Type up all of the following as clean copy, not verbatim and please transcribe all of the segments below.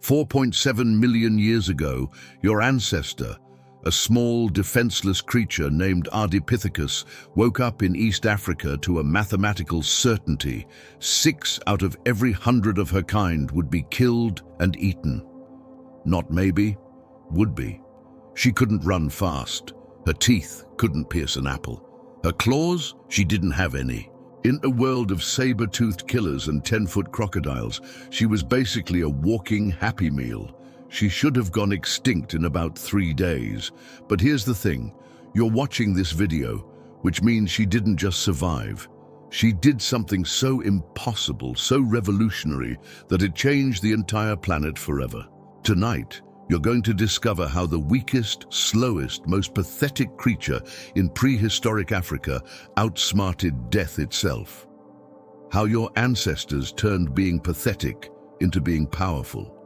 4.7 million years ago, your ancestor, a small, defenseless creature named Ardipithecus, woke up in East Africa to a mathematical certainty. 6 out of every 100 of her kind would be killed and eaten. Not maybe, would be. She couldn't run fast. Her teeth couldn't pierce an apple. Her claws, she didn't have any. In a world of saber-toothed killers and 10-foot crocodiles, she was basically a walking Happy Meal. She should have gone extinct in about 3 days. But here's the thing, you're watching this video, which means she didn't just survive. She did something so impossible, so revolutionary, that it changed the entire planet forever. Tonight, you're going to discover how the weakest, slowest, most pathetic creature in prehistoric Africa outsmarted death itself. How your ancestors turned being pathetic into being powerful.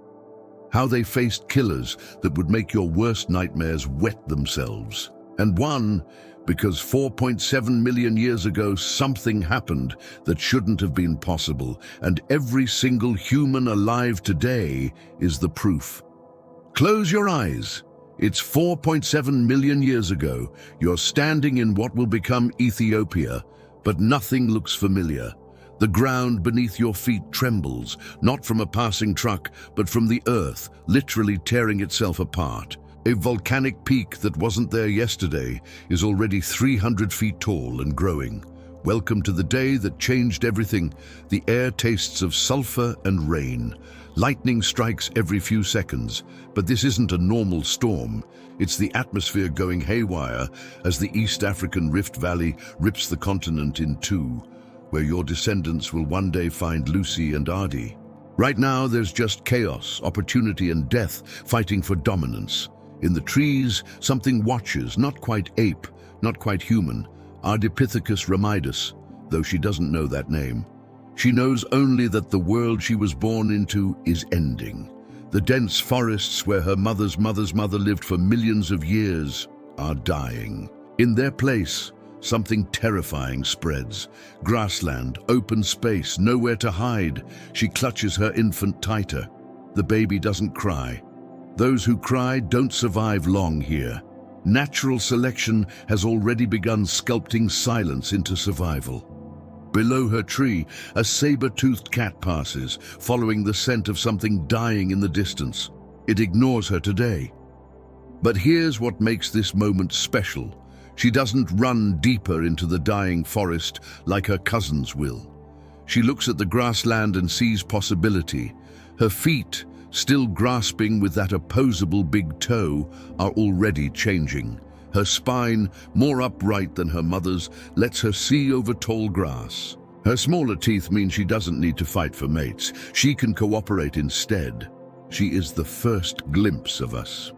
How they faced killers that would make your worst nightmares wet themselves. And won because 4.7 million years ago something happened that shouldn't have been possible, and every single human alive today is the proof. Close your eyes. It's 4.7 million years ago. You're standing in what will become Ethiopia, but nothing looks familiar. The ground beneath your feet trembles, not from a passing truck, but from the earth, literally tearing itself apart. A volcanic peak that wasn't there yesterday is already 300 feet tall and growing. Welcome to the day that changed everything. The air tastes of sulfur and rain. Lightning strikes every few seconds, but this isn't a normal storm. It's the atmosphere going haywire as the East African Rift Valley rips the continent in two, where your descendants will one day find Lucy and Ardi. Right now, there's just chaos, opportunity, and death fighting for dominance. In the trees, something watches, not quite ape, not quite human. Ardipithecus Ramidus, though she doesn't know that name. She knows only that the world she was born into is ending. The dense forests where her mother's mother's mother lived for millions of years are dying. In their place, something terrifying spreads. Grassland, open space, nowhere to hide. She clutches her infant tighter. The baby doesn't cry. Those who cry don't survive long here. Natural selection has already begun sculpting silence into survival. Below her tree, a saber-toothed cat passes, following the scent of something dying in the distance. It ignores her today. But here's what makes this moment special. She doesn't run deeper into the dying forest like her cousins will. She looks at the grassland and sees possibility. Her feet, still grasping with that opposable big toe, are already changing. Her spine, more upright than her mother's, lets her see over tall grass. Her smaller teeth mean she doesn't need to fight for mates. She can cooperate instead. She is the first glimpse of us.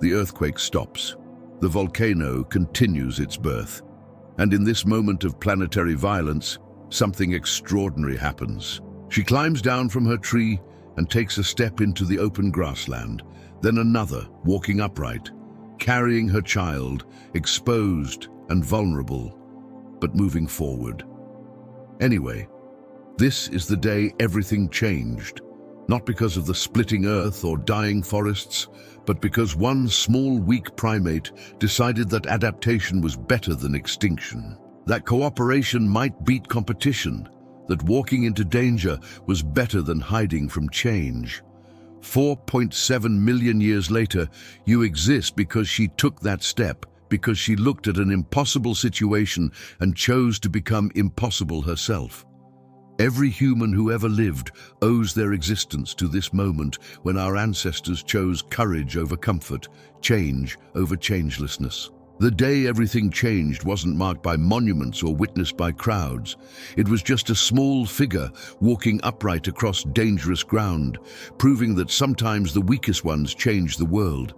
The earthquake stops. The volcano continues its birth. And in this moment of planetary violence, something extraordinary happens. She climbs down from her tree and takes a step into the open grassland, then another, walking upright, carrying her child, exposed and vulnerable, but moving forward. Anyway, this is the day everything changed, not because of the splitting earth or dying forests, but because one small, weak primate decided that adaptation was better than extinction, that cooperation might beat competition, that walking into danger was better than hiding from change. 4.7 million years later, you exist because she took that step, because she looked at an impossible situation and chose to become impossible herself. Every human who ever lived owes their existence to this moment when our ancestors chose courage over comfort, change over changelessness. The day everything changed wasn't marked by monuments or witnessed by crowds. It was just a small figure walking upright across dangerous ground, proving that sometimes the weakest ones change the world.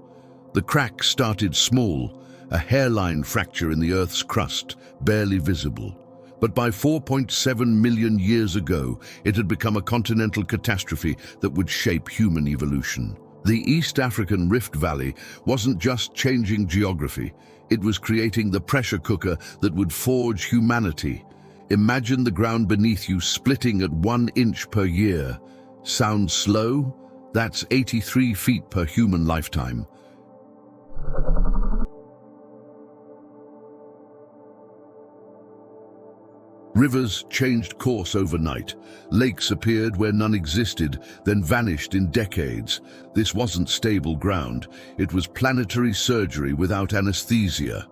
The crack started small, a hairline fracture in the Earth's crust, barely visible. But by 4.7 million years ago, it had become a continental catastrophe that would shape human evolution. The East African Rift Valley wasn't just changing geography, it was creating the pressure cooker that would forge humanity. Imagine the ground beneath you splitting at 1 inch per year. Sounds slow? That's 83 feet per human lifetime. Rivers changed course overnight. Lakes appeared where none existed, then vanished in decades. This wasn't stable ground. It was planetary surgery without anesthesia.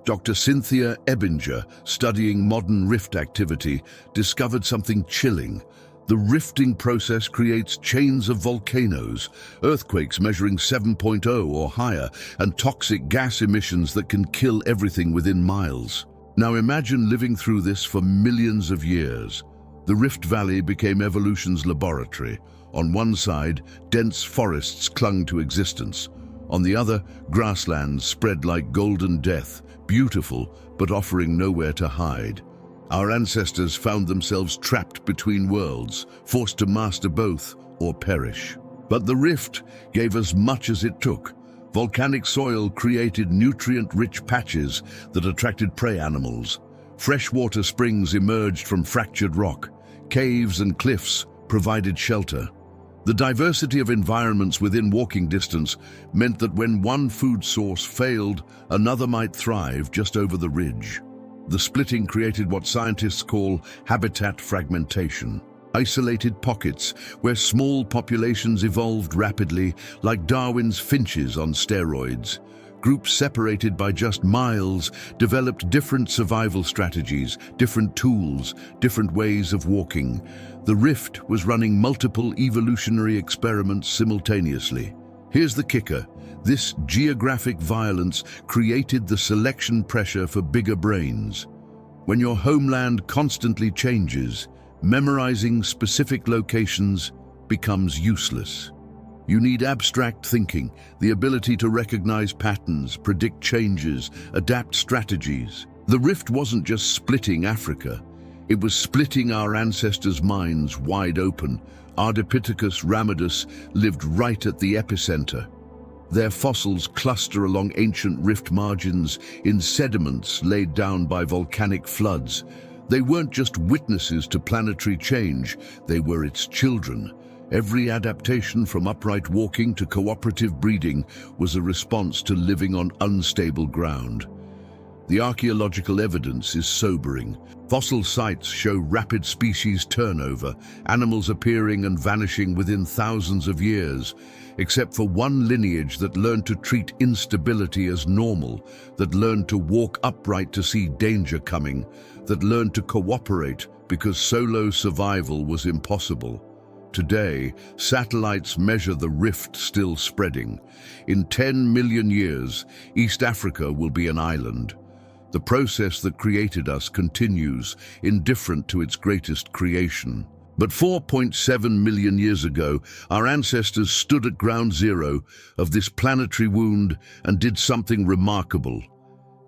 Dr. Cynthia Ebinger, studying modern rift activity, discovered something chilling. The rifting process creates chains of volcanoes, earthquakes measuring 7.0 or higher, and toxic gas emissions that can kill everything within miles. Now imagine living through this for millions of years. The Rift Valley became evolution's laboratory. On one side, dense forests clung to existence. On the other, grasslands spread like golden death, beautiful but offering nowhere to hide. Our ancestors found themselves trapped between worlds, forced to master both or perish. But the rift gave as much as it took. Volcanic soil created nutrient-rich patches that attracted prey animals. Freshwater springs emerged from fractured rock. Caves and cliffs provided shelter. The diversity of environments within walking distance meant that when one food source failed, another might thrive just over the ridge. The splitting created what scientists call habitat fragmentation. Isolated pockets where small populations evolved rapidly, like Darwin's finches on steroids. Groups separated by just miles developed different survival strategies, different tools, different ways of walking. The rift was running multiple evolutionary experiments simultaneously. Here's the kicker. This geographic violence created the selection pressure for bigger brains. When your homeland constantly changes, memorizing specific locations becomes useless. You need abstract thinking, the ability to recognize patterns, predict changes, adapt strategies. The rift wasn't just splitting Africa. It was splitting our ancestors' minds wide open. Ardipithecus ramidus lived right at the epicenter. Their fossils cluster along ancient rift margins in sediments laid down by volcanic floods. They weren't just witnesses to planetary change, they were its children. Every adaptation from upright walking to cooperative breeding was a response to living on unstable ground. The archaeological evidence is sobering. Fossil sites show rapid species turnover, animals appearing and vanishing within thousands of years, except for one lineage that learned to treat instability as normal, that learned to walk upright to see danger coming, that learned to cooperate because solo survival was impossible. Today, satellites measure the rift still spreading. In 10 million years, East Africa will be an island. The process that created us continues, indifferent to its greatest creation. But 4.7 million years ago, our ancestors stood at ground zero of this planetary wound and did something remarkable.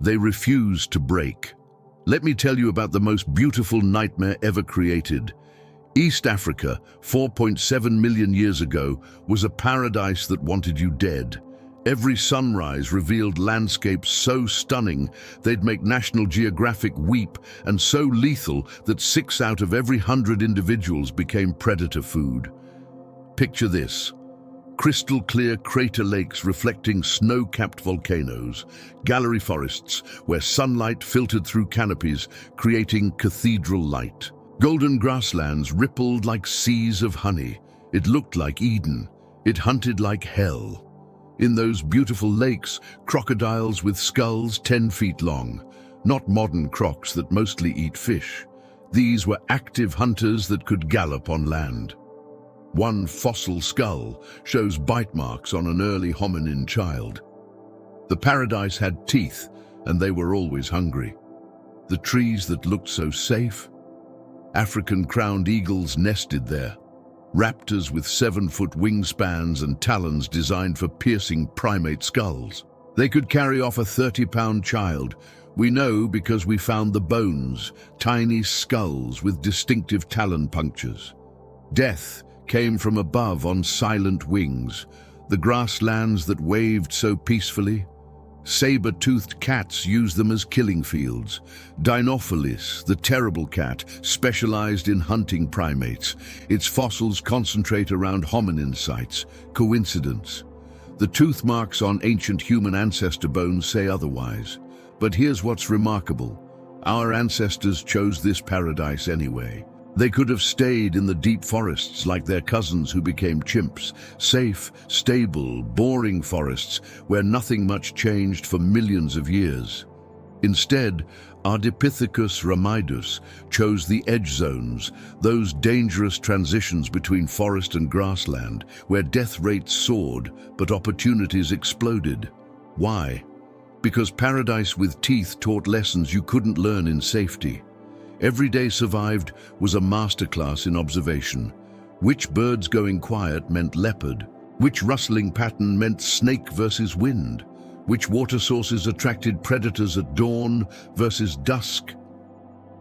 They refused to break. Let me tell you about the most beautiful nightmare ever created. East Africa, 4.7 million years ago, was a paradise that wanted you dead. Every sunrise revealed landscapes so stunning they'd make National Geographic weep, and so lethal that 6 out of every 100 individuals became predator food. Picture this. Crystal clear crater lakes reflecting snow-capped volcanoes, gallery forests where sunlight filtered through canopies, creating cathedral light. Golden grasslands rippled like seas of honey. It looked like Eden. It hunted like hell. In those beautiful lakes, crocodiles with skulls 10 feet long, not modern crocs that mostly eat fish. These were active hunters that could gallop on land. One fossil skull shows bite marks on an early hominin child. The paradise had teeth, and they were always hungry. The trees that looked so safe, African crowned eagles nested there. Raptors with 7-foot wingspans and talons designed for piercing primate skulls. They could carry off a 30-pound child. We know because we found the bones, tiny skulls with distinctive talon punctures. Death came from above on silent wings, the grasslands that waved so peacefully. Saber-toothed cats use them as killing fields. Dinophilis, the terrible cat, specialized in hunting primates. Its fossils concentrate around hominin sites. Coincidence? The tooth marks on ancient human ancestor bones say otherwise. But here's what's remarkable. Our ancestors chose this paradise anyway. They could have stayed in the deep forests like their cousins who became chimps. Safe, stable, boring forests where nothing much changed for millions of years. Instead, Ardipithecus ramidus chose the edge zones, those dangerous transitions between forest and grassland, where death rates soared but opportunities exploded. Why? Because paradise with teeth taught lessons you couldn't learn in safety. Every day survived was a masterclass in observation. Which birds going quiet meant leopard? Which rustling pattern meant snake versus wind? Which water sources attracted predators at dawn versus dusk?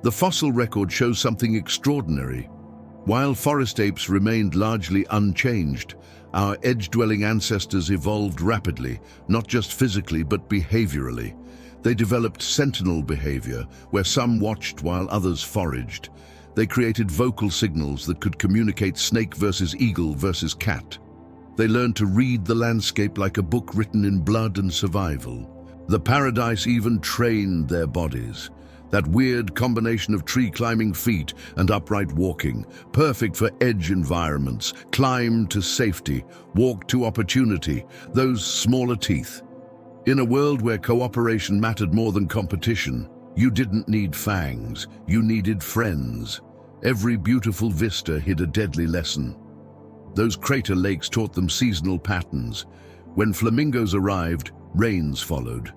The fossil record shows something extraordinary. While forest apes remained largely unchanged, our edge-dwelling ancestors evolved rapidly, not just physically but behaviorally. They developed sentinel behavior, where some watched while others foraged. They created vocal signals that could communicate snake versus eagle versus cat. They learned to read the landscape like a book written in blood and survival. The paradise even trained their bodies. That weird combination of tree-climbing feet and upright walking, perfect for edge environments, climb to safety, walk to opportunity, those smaller teeth. In a world where cooperation mattered more than competition, you didn't need fangs, you needed friends. Every beautiful vista hid a deadly lesson. Those crater lakes taught them seasonal patterns. When flamingos arrived, rains followed.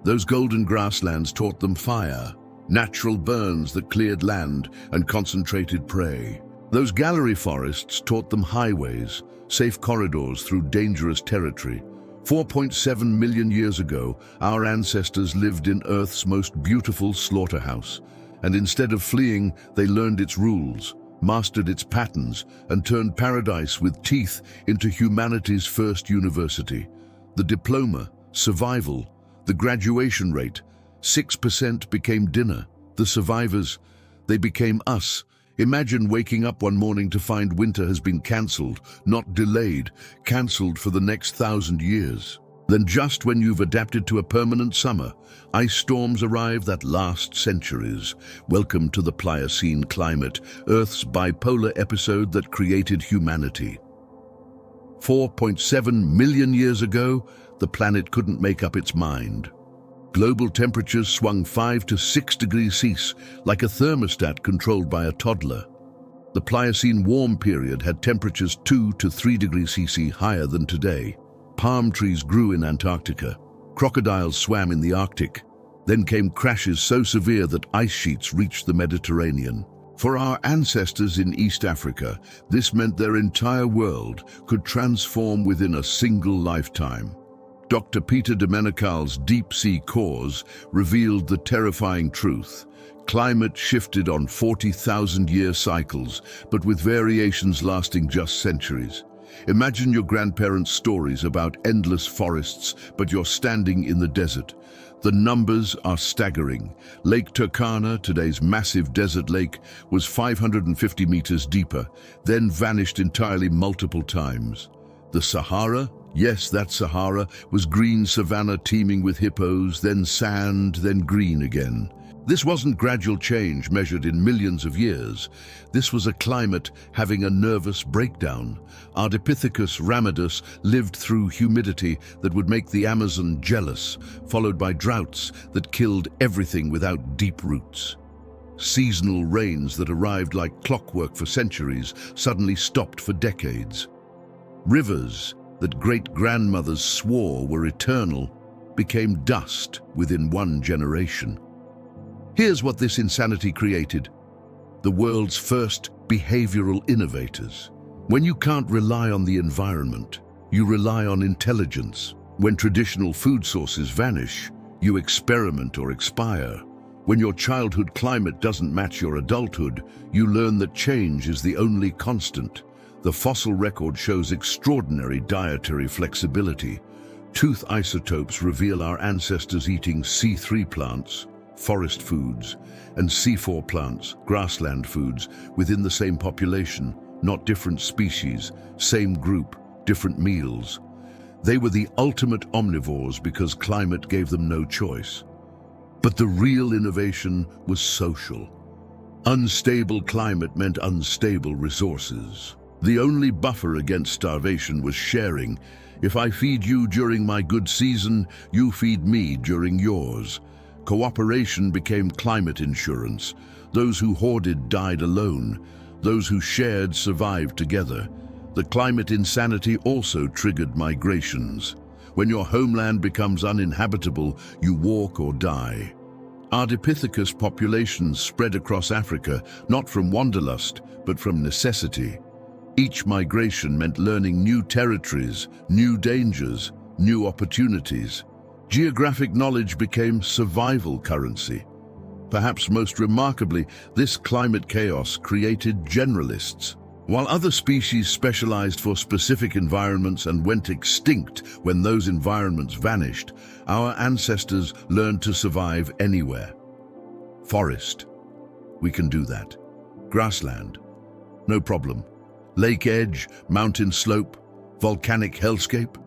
Those golden grasslands taught them fire, natural burns that cleared land and concentrated prey. Those gallery forests taught them highways, safe corridors through dangerous territory. 4.7 million years ago, our ancestors lived in Earth's most beautiful slaughterhouse. And instead of fleeing, they learned its rules, mastered its patterns, and turned paradise with teeth into humanity's first university. The diploma, survival, the graduation rate, 6% became dinner. The survivors, they became us. Imagine waking up one morning to find winter has been cancelled, not delayed, cancelled for the next 1,000 years. Then just when you've adapted to a permanent summer, ice storms arrive that last centuries. Welcome to the Pliocene climate, Earth's bipolar episode that created humanity. 4.7 million years ago, the planet couldn't make up its mind. Global temperatures swung 5 to 6 degrees Celsius, like a thermostat controlled by a toddler. The Pliocene warm period had temperatures 2 to 3 degrees Celsius higher than today. Palm trees grew in Antarctica. Crocodiles swam in the Arctic. Then came crashes so severe that ice sheets reached the Mediterranean. For our ancestors in East Africa, this meant their entire world could transform within a single lifetime. Dr. Peter Domenical's deep-sea cores revealed the terrifying truth. Climate shifted on 40,000-year cycles, but with variations lasting just centuries. Imagine your grandparents' stories about endless forests, but you're standing in the desert. The numbers are staggering. Lake Turkana, today's massive desert lake, was 550 meters deeper, then vanished entirely multiple times. The Sahara? Yes, that Sahara was green savanna teeming with hippos, then sand, then green again. This wasn't gradual change measured in millions of years. This was a climate having a nervous breakdown. Ardipithecus ramidus lived through humidity that would make the Amazon jealous, followed by droughts that killed everything without deep roots. Seasonal rains that arrived like clockwork for centuries suddenly stopped for decades. Rivers that great-grandmothers swore were eternal became dust within one generation. Here's what this insanity created: the world's first behavioral innovators. When you can't rely on the environment, you rely on intelligence. When traditional food sources vanish, you experiment or expire. When your childhood climate doesn't match your adulthood, you learn that change is the only constant. The fossil record shows extraordinary dietary flexibility. Tooth isotopes reveal our ancestors eating C3 plants, forest foods, and C4 plants, grassland foods, within the same population, not different species, same group, different meals. They were the ultimate omnivores because climate gave them no choice. But the real innovation was social. Unstable climate meant unstable resources. The only buffer against starvation was sharing. If I feed you during my good season, you feed me during yours. Cooperation became climate insurance. Those who hoarded died alone. Those who shared survived together. The climate insanity also triggered migrations. When your homeland becomes uninhabitable, you walk or die. Ardipithecus populations spread across Africa, not from wanderlust, but from necessity. Each migration meant learning new territories, new dangers, new opportunities. Geographic knowledge became survival currency. Perhaps most remarkably, this climate chaos created generalists. While other species specialized for specific environments and went extinct when those environments vanished, our ancestors learned to survive anywhere. Forest. We can do that. Grassland. No problem. Lake edge, mountain slope, volcanic hellscape.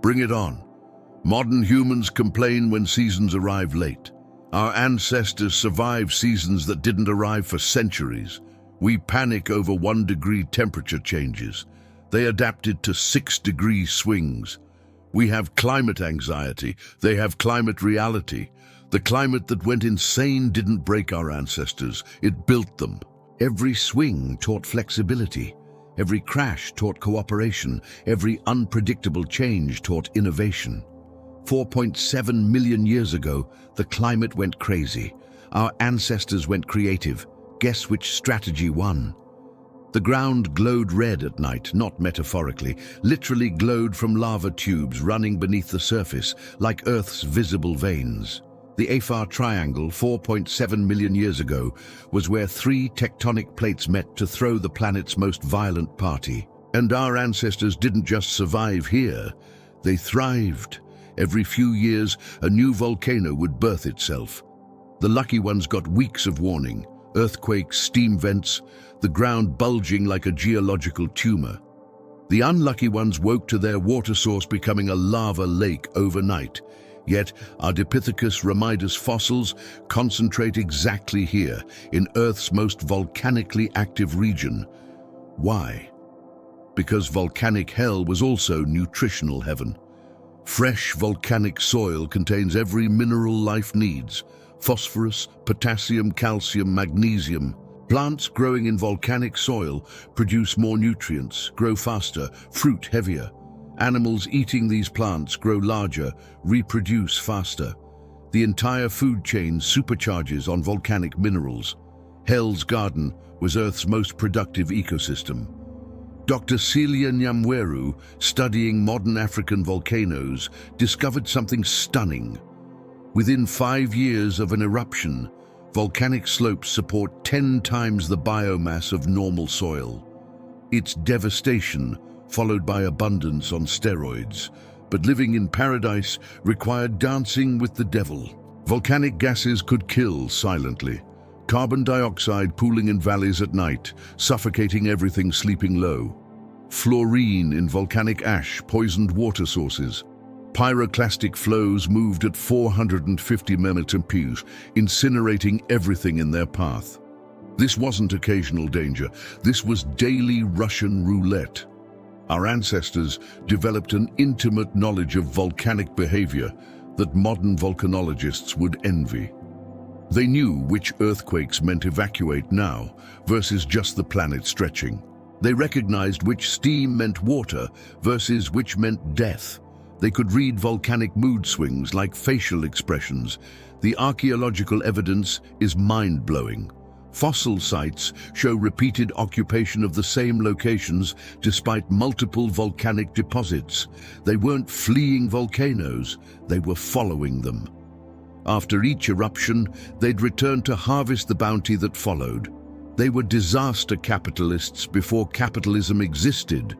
Bring it on. Modern humans complain when seasons arrive late. Our ancestors survived seasons that didn't arrive for centuries. We panic over 1-degree temperature changes. They adapted to 6-degree swings. We have climate anxiety. They have climate reality. The climate that went insane didn't break our ancestors. It built them. Every swing taught flexibility. Every crash taught cooperation. Every unpredictable change taught innovation. 4.7 million years ago, the climate went crazy. Our ancestors went creative. Guess which strategy won? The ground glowed red at night, not metaphorically, literally glowed from lava tubes running beneath the surface, like Earth's visible veins. The Afar Triangle, 4.7 million years ago, was where 3 tectonic plates met to throw the planet's most violent party. And our ancestors didn't just survive here, they thrived. Every few years, a new volcano would birth itself. The lucky ones got weeks of warning. Earthquakes, steam vents, the ground bulging like a geological tumor. The unlucky ones woke to their water source becoming a lava lake overnight. Yet, Ardipithecus remindus fossils concentrate exactly here, in Earth's most volcanically active region. Why? Because volcanic hell was also nutritional heaven. Fresh volcanic soil contains every mineral life needs: phosphorus, potassium, calcium, magnesium. Plants growing in volcanic soil produce more nutrients, grow faster, fruit heavier. Animals eating these plants grow larger, reproduce faster. The entire food chain supercharges on volcanic minerals. Hell's Garden was Earth's most productive ecosystem. Dr. Celia Nyamweru, studying modern African volcanoes, discovered something stunning. Within 5 years of an eruption, volcanic slopes support 10 times the biomass of normal soil. It's devastation, followed by abundance on steroids. But living in paradise required dancing with the devil. Volcanic gases could kill silently. Carbon dioxide pooling in valleys at night, suffocating everything sleeping low. Fluorine in volcanic ash poisoned water sources. Pyroclastic flows moved at 450 mmPa, incinerating everything in their path. This wasn't occasional danger, this was daily Russian roulette. Our ancestors developed an intimate knowledge of volcanic behavior that modern volcanologists would envy. They knew which earthquakes meant evacuate now versus just the planet stretching. They recognized which steam meant water versus which meant death. They could read volcanic mood swings like facial expressions. The archaeological evidence is mind-blowing. Fossil sites show repeated occupation of the same locations despite multiple volcanic deposits. They weren't fleeing volcanoes, they were following them. After each eruption, they'd return to harvest the bounty that followed. They were disaster capitalists before capitalism existed.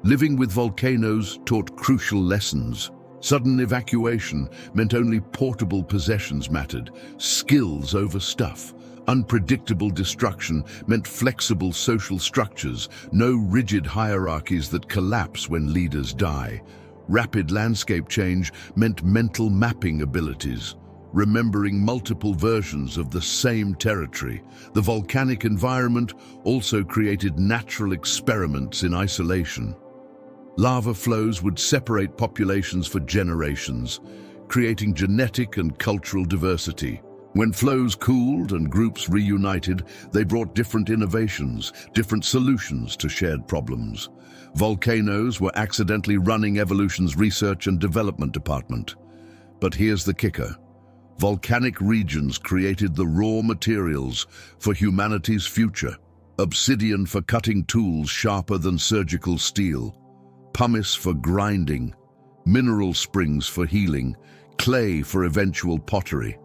Living with volcanoes taught crucial lessons. Sudden evacuation meant only portable possessions mattered, skills over stuff. Unpredictable destruction meant flexible social structures, no rigid hierarchies that collapse when leaders die. Rapid landscape change meant mental mapping abilities, remembering multiple versions of the same territory. The volcanic environment also created natural experiments in isolation. Lava flows would separate populations for generations, creating genetic and cultural diversity. When flows cooled and groups reunited, they brought different innovations, different solutions to shared problems. Volcanoes were accidentally running evolution's research and development department. But here's the kicker. Volcanic regions created the raw materials for humanity's future. Obsidian for cutting tools sharper than surgical steel, pumice for grinding, mineral springs for healing, clay for eventual pottery.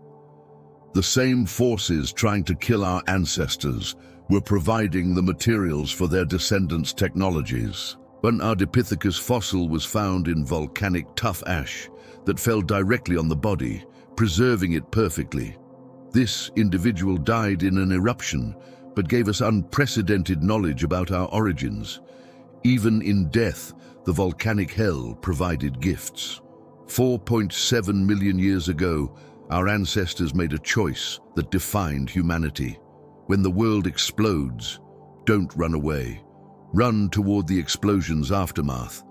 The same forces trying to kill our ancestors were providing the materials for their descendants' technologies. An Ardipithecus fossil was found in volcanic tough ash that fell directly on the body, preserving it perfectly. This individual died in an eruption, but gave us unprecedented knowledge about our origins. Even in death, the volcanic hell provided gifts. 4.7 million years ago, our ancestors made a choice that defined humanity. When the world explodes, don't run away. Run toward the explosion's aftermath.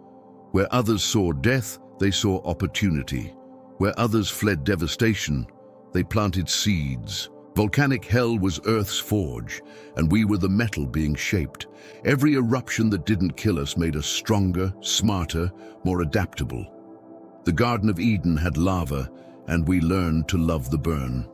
Where others saw death, they saw opportunity. Where others fled devastation, they planted seeds. Volcanic hell was Earth's forge, and we were the metal being shaped. Every eruption that didn't kill us made us stronger, smarter, more adaptable. The Garden of Eden had lava, and we learned to love the burn.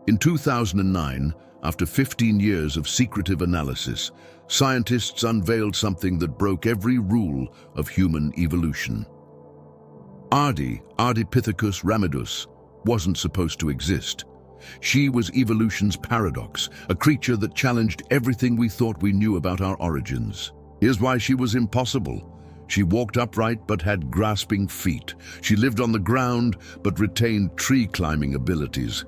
In 2009, after 15 years of secretive analysis, scientists unveiled something that broke every rule of human evolution. Ardipithecus ramidus, wasn't supposed to exist. She was evolution's paradox, a creature that challenged everything we thought we knew about our origins. Here's why she was impossible. She walked upright but had grasping feet. She lived on the ground but retained tree-climbing abilities.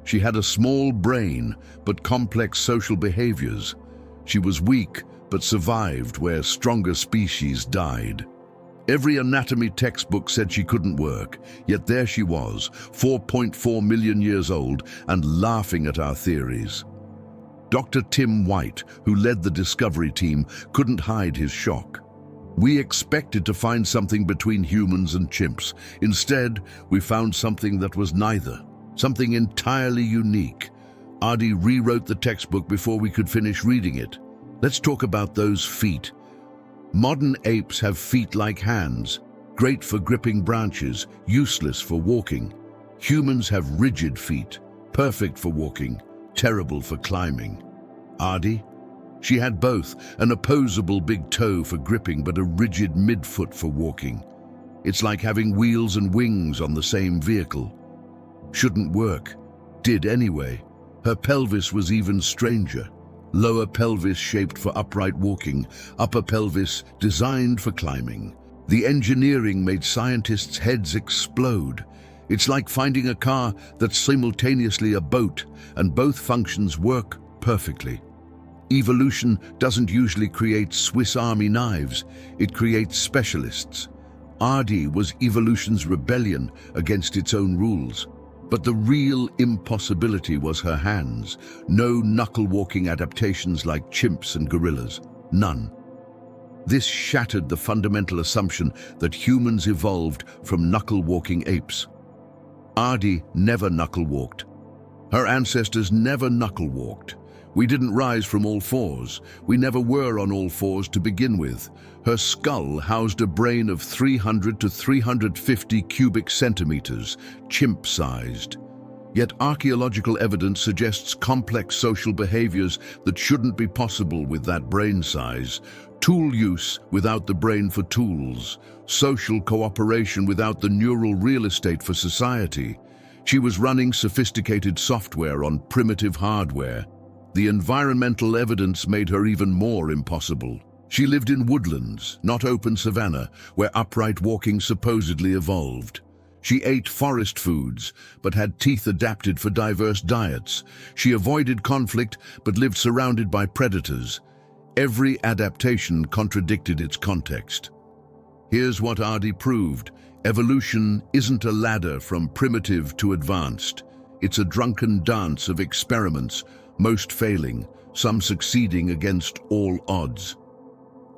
She had a small brain but complex social behaviors. She was weak but survived where stronger species died. Every anatomy textbook said she couldn't work, yet there she was, 4.4 million years old and laughing at our theories. Dr. Tim White, who led the discovery team, couldn't hide his shock. We expected to find something between humans and chimps. Instead, we found something that was neither, something entirely unique. Ardi rewrote the textbook before we could finish reading it. Let's talk about those feet. Modern apes have feet like hands, great for gripping branches, useless for walking. Humans have rigid feet, perfect for walking, terrible for climbing. Ardi? She had both, an opposable big toe for gripping but a rigid midfoot for walking. It's like having wheels and wings on the same vehicle. Shouldn't work. Did anyway. Her pelvis was even stranger. Lower pelvis shaped for upright walking, upper pelvis designed for climbing. The engineering made scientists' heads explode. It's like finding a car that's simultaneously a boat, and both functions work perfectly. Evolution doesn't usually create Swiss Army knives, it creates specialists. Ardi was evolution's rebellion against its own rules. But the real impossibility was her hands. No knuckle-walking adaptations like chimps and gorillas. None. This shattered the fundamental assumption that humans evolved from knuckle-walking apes. Ardi never knuckle-walked. Her ancestors never knuckle-walked. We didn't rise from all fours. We never were on all fours to begin with. Her skull housed a brain of 300 to 350 cubic centimeters, chimp-sized. Yet archaeological evidence suggests complex social behaviors that shouldn't be possible with that brain size. Tool use without the brain for tools. Social cooperation without the neural real estate for society. She was running sophisticated software on primitive hardware. The environmental evidence made her even more impossible. She lived in woodlands, not open savanna, where upright walking supposedly evolved. She ate forest foods, but had teeth adapted for diverse diets. She avoided conflict, but lived surrounded by predators. Every adaptation contradicted its context. Here's what Ardi proved. Evolution isn't a ladder from primitive to advanced. It's a drunken dance of experiments, most failing, some succeeding against all odds.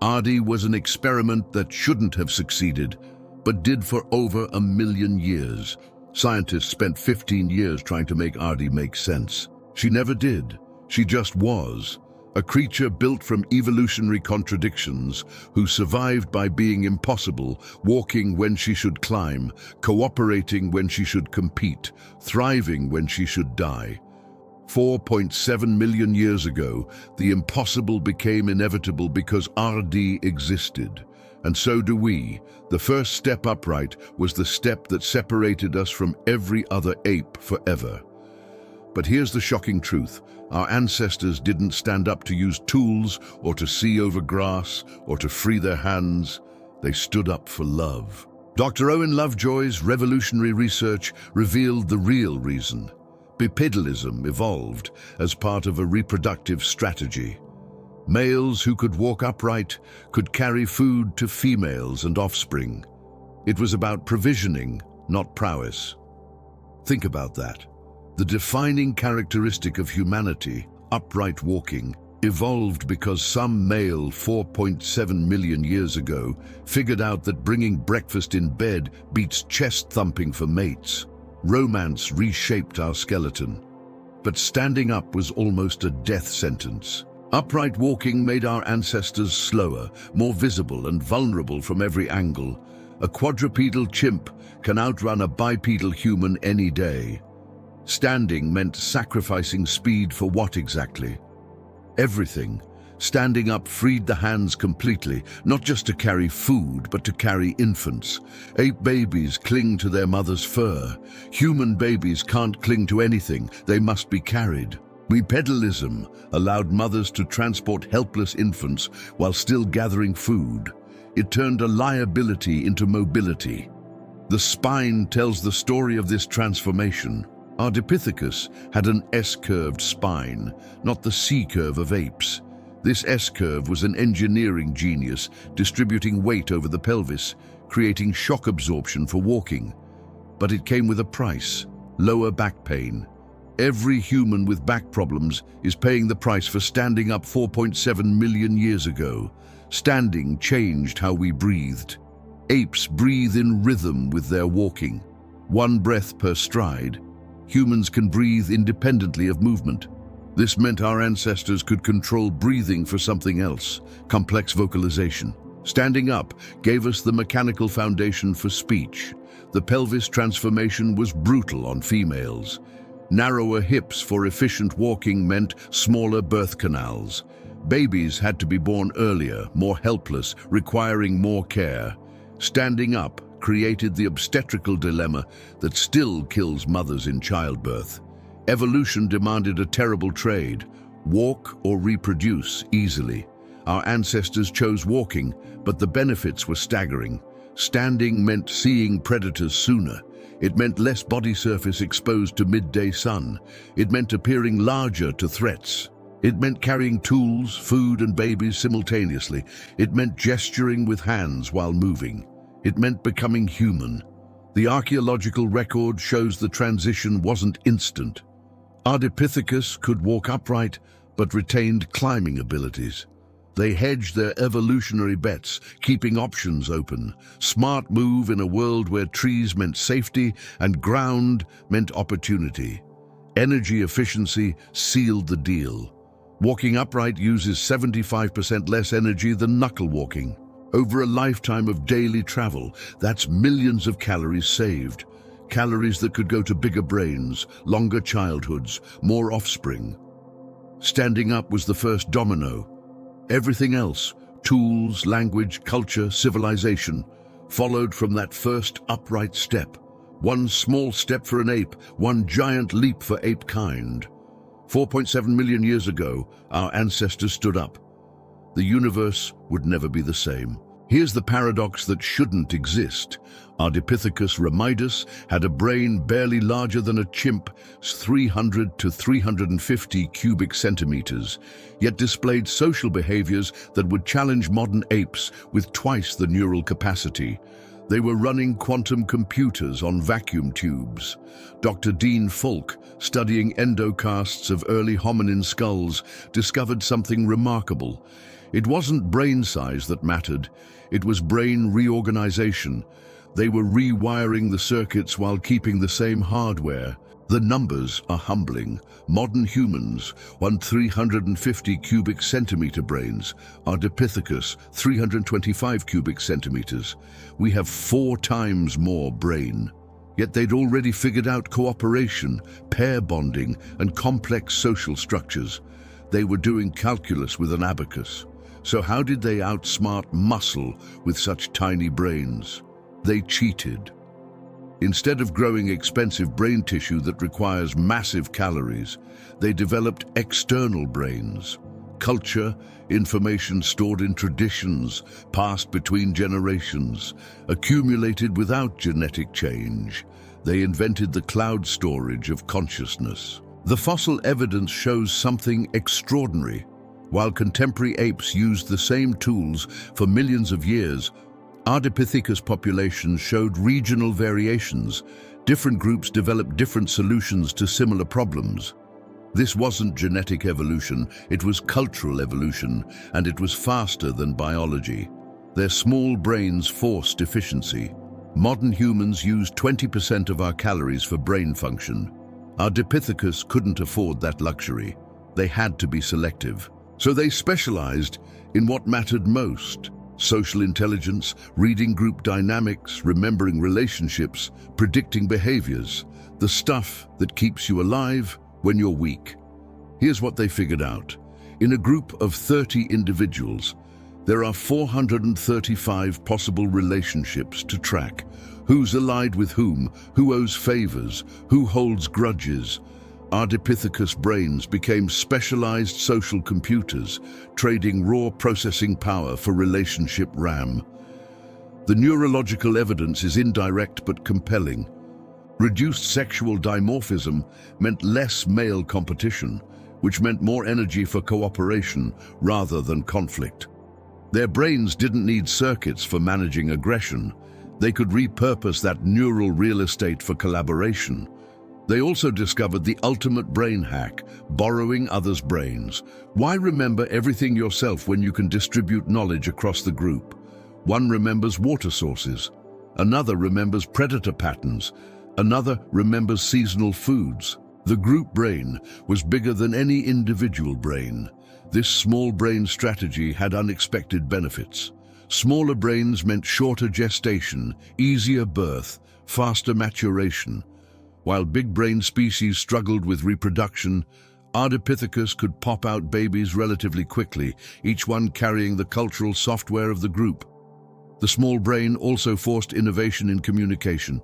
Ardi was an experiment that shouldn't have succeeded, but did for over 1 million years. Scientists spent 15 years trying to make Ardi make sense. She never did. She just was. A creature built from evolutionary contradictions, who survived by being impossible, walking when she should climb, cooperating when she should compete, thriving when she should die. 4.7 million years ago, the impossible became inevitable because Ardi existed. And so do we. The first step upright was the step that separated us from every other ape forever. But here's the shocking truth. Our ancestors didn't stand up to use tools or to see over grass or to free their hands. They stood up for love. Dr. Owen Lovejoy's revolutionary research revealed the real reason. Bipedalism evolved as part of a reproductive strategy. Males who could walk upright could carry food to females and offspring. It was about provisioning, not prowess. Think about that. The defining characteristic of humanity, upright walking, evolved because some male 4.7 million years ago figured out that bringing breakfast in bed beats chest thumping for mates. Romance reshaped our skeleton. But standing up was almost a death sentence. Upright walking made our ancestors slower, more visible and vulnerable from every angle. A quadrupedal chimp can outrun a bipedal human any day. Standing meant sacrificing speed for what exactly? Everything. Standing up freed the hands completely, not just to carry food, but to carry infants. Ape babies cling to their mother's fur. Human babies can't cling to anything, they must be carried. Bipedalism allowed mothers to transport helpless infants while still gathering food. It turned a liability into mobility. The spine tells the story of this transformation. Ardipithecus had an S-curved spine, not the C-curve of apes. This S-curve was an engineering genius, distributing weight over the pelvis, creating shock absorption for walking. But it came with a price: lower back pain. Every human with back problems is paying the price for standing up 4.7 million years ago. Standing changed how we breathed. Apes breathe in rhythm with their walking, 1 breath per stride. Humans can breathe independently of movement. This meant our ancestors could control breathing for something else, complex vocalization. Standing up gave us the mechanical foundation for speech. The pelvis transformation was brutal on females. Narrower hips for efficient walking meant smaller birth canals. Babies had to be born earlier, more helpless, requiring more care. Standing up created the obstetrical dilemma that still kills mothers in childbirth. Evolution demanded a terrible trade: walk or reproduce easily. Our ancestors chose walking, but the benefits were staggering. Standing meant seeing predators sooner. It meant less body surface exposed to midday sun. It meant appearing larger to threats. It meant carrying tools, food, and babies simultaneously. It meant gesturing with hands while moving. It meant becoming human. The archaeological record shows the transition wasn't instant. Ardipithecus could walk upright, but retained climbing abilities. They hedged their evolutionary bets, keeping options open. Smart move in a world where trees meant safety and ground meant opportunity. Energy efficiency sealed the deal. Walking upright uses 75% less energy than knuckle walking. Over a lifetime of daily travel, that's millions of calories saved. Calories that could go to bigger brains, longer childhoods, more offspring. Standing up was the first domino. Everything else, tools, language, culture, civilization, followed from that first upright step. One small step for an ape, one giant leap for ape kind. 4.7 million years ago, our ancestors stood up. the universe would never be the same. Here's the paradox that shouldn't exist. Ardipithecus ramidus had a brain barely larger than a chimp's 300 to 350 cubic centimeters, yet displayed social behaviors that would challenge modern apes with twice the neural capacity. They were running quantum computers on vacuum tubes. Dr. Dean Falk, studying endocasts of early hominin skulls, discovered something remarkable. It wasn't brain size that mattered, it was brain reorganization. They were rewiring the circuits while keeping the same hardware. The numbers are humbling. Modern humans want 350 cubic centimeter brains. Ardipithecus, 325 cubic centimeters. We have 4 times more brain. Yet they'd already figured out cooperation, pair bonding, and complex social structures. They were doing calculus with an abacus. So how did they outsmart muscle with such tiny brains? They cheated. Instead of growing expensive brain tissue that requires massive calories, they developed external brains. Culture, information stored in traditions, passed between generations, accumulated without genetic change. They invented the cloud storage of consciousness. The fossil evidence shows something extraordinary. While contemporary apes used the same tools for millions of years, Ardipithecus populations showed regional variations. Different groups developed different solutions to similar problems. This wasn't genetic evolution, it was cultural evolution, and it was faster than biology. Their small brains forced efficiency. Modern humans use 20% of our calories for brain function. Ardipithecus couldn't afford that luxury. They had to be selective. So they specialized in what mattered most: social intelligence, reading group dynamics, remembering relationships, predicting behaviors, the stuff that keeps you alive when you're weak. Here's what they figured out. In a group of 30 individuals, there are 435 possible relationships to track. Who's allied with whom, who owes favors, who holds grudges. Ardipithecus brains became specialized social computers, trading raw processing power for relationship RAM. The neurological evidence is indirect but compelling. Reduced sexual dimorphism meant less male competition, which meant more energy for cooperation rather than conflict. Their brains didn't need circuits for managing aggression. They could repurpose that neural real estate for collaboration. They also discovered the ultimate brain hack: borrowing others' brains. Why remember everything yourself when you can distribute knowledge across the group? One remembers water sources, another remembers predator patterns, another remembers seasonal foods. The group brain was bigger than any individual brain. This small brain strategy had unexpected benefits. Smaller brains meant shorter gestation, easier birth, faster maturation. While big brain species struggled with reproduction, Ardipithecus could pop out babies relatively quickly, each one carrying the cultural software of the group. The small brain also forced innovation in communication.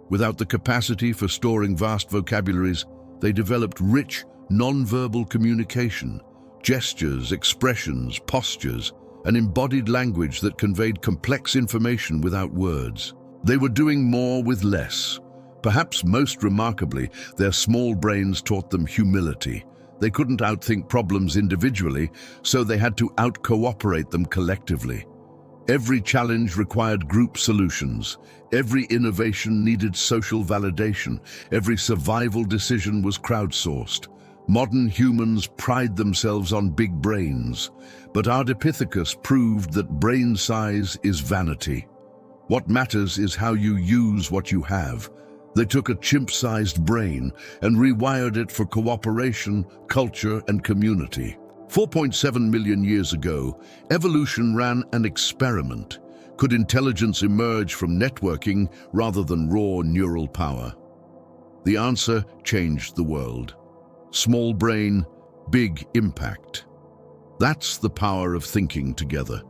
Without the capacity for storing vast vocabularies, they developed rich, non-verbal communication, gestures, expressions, postures, an embodied language that conveyed complex information without words. They were doing more with less. Perhaps most remarkably, their small brains taught them humility. They couldn't outthink problems individually, so they had to out-cooperate them collectively. Every challenge required group solutions. Every innovation needed social validation. Every survival decision was crowdsourced. Modern humans pride themselves on big brains, but Ardipithecus proved that brain size is vanity. What matters is how you use what you have. They took a chimp-sized brain and rewired it for cooperation, culture, and community. 4.7 million years ago, evolution ran an experiment. Could intelligence emerge from networking rather than raw neural power? The answer changed the world. Small brain, big impact. That's the power of thinking together.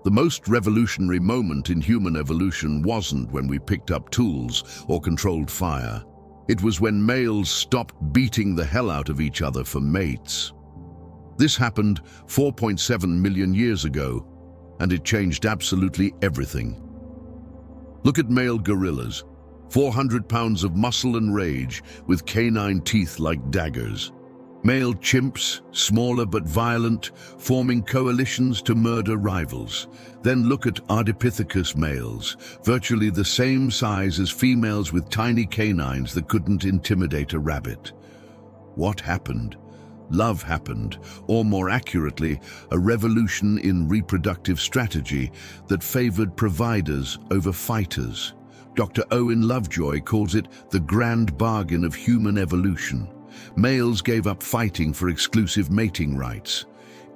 The most revolutionary moment in human evolution wasn't when we picked up tools or controlled fire. It was when males stopped beating the hell out of each other for mates. This happened 4.7 million years ago, and it changed absolutely everything. Look at male gorillas, 400 pounds of muscle and rage with canine teeth like daggers. Male chimps, smaller but violent, forming coalitions to murder rivals. Then look at Ardipithecus males, virtually the same size as females with tiny canines that couldn't intimidate a rabbit. What happened? Love happened, or more accurately, a revolution in reproductive strategy that favored providers over fighters. Dr. Owen Lovejoy calls it the grand bargain of human evolution. Males gave up fighting for exclusive mating rights.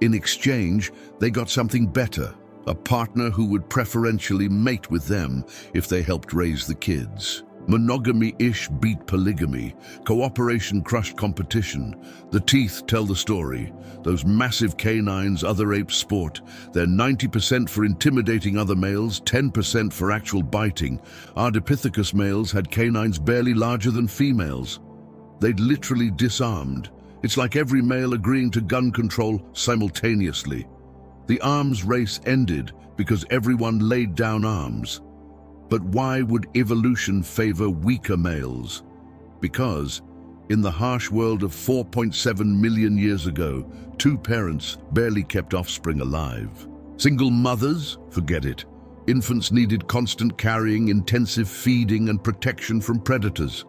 In exchange, they got something better, a partner who would preferentially mate with them if they helped raise the kids. Monogamy-ish beat polygamy. Cooperation crushed competition. The teeth tell the story. Those massive canines other apes sport. They're 90% for intimidating other males, 10% for actual biting. Ardipithecus males had canines barely larger than females. They'd literally disarmed. It's like every male agreeing to gun control simultaneously. The arms race ended because everyone laid down arms. But why would evolution favor weaker males? Because, in the harsh world of 4.7 million years ago, two parents barely kept offspring alive. Single mothers? Forget it. Infants needed constant carrying, intensive feeding, and protection from predators.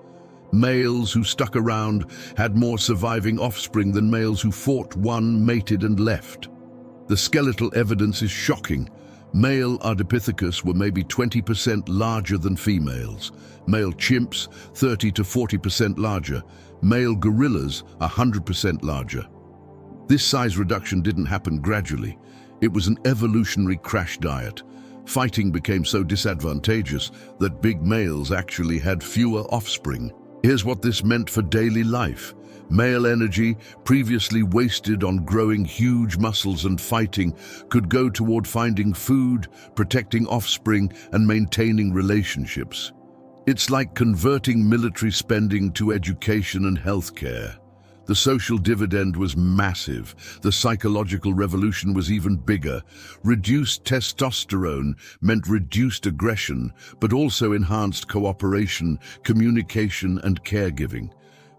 Males who stuck around had more surviving offspring than males who fought, won, mated, and left. The skeletal evidence is shocking. Male Ardipithecus were maybe 20% larger than females. Male chimps, 30 to 40% larger. Male gorillas, 100% larger. This size reduction didn't happen gradually. It was an evolutionary crash diet. Fighting became so disadvantageous that big males actually had fewer offspring. Here's what this meant for daily life. Male energy, previously wasted on growing huge muscles and fighting, could go toward finding food, protecting offspring, and maintaining relationships. It's like converting military spending to education and healthcare. The social dividend was massive. The psychological revolution was even bigger. Reduced testosterone meant reduced aggression, but also enhanced cooperation, communication, and caregiving.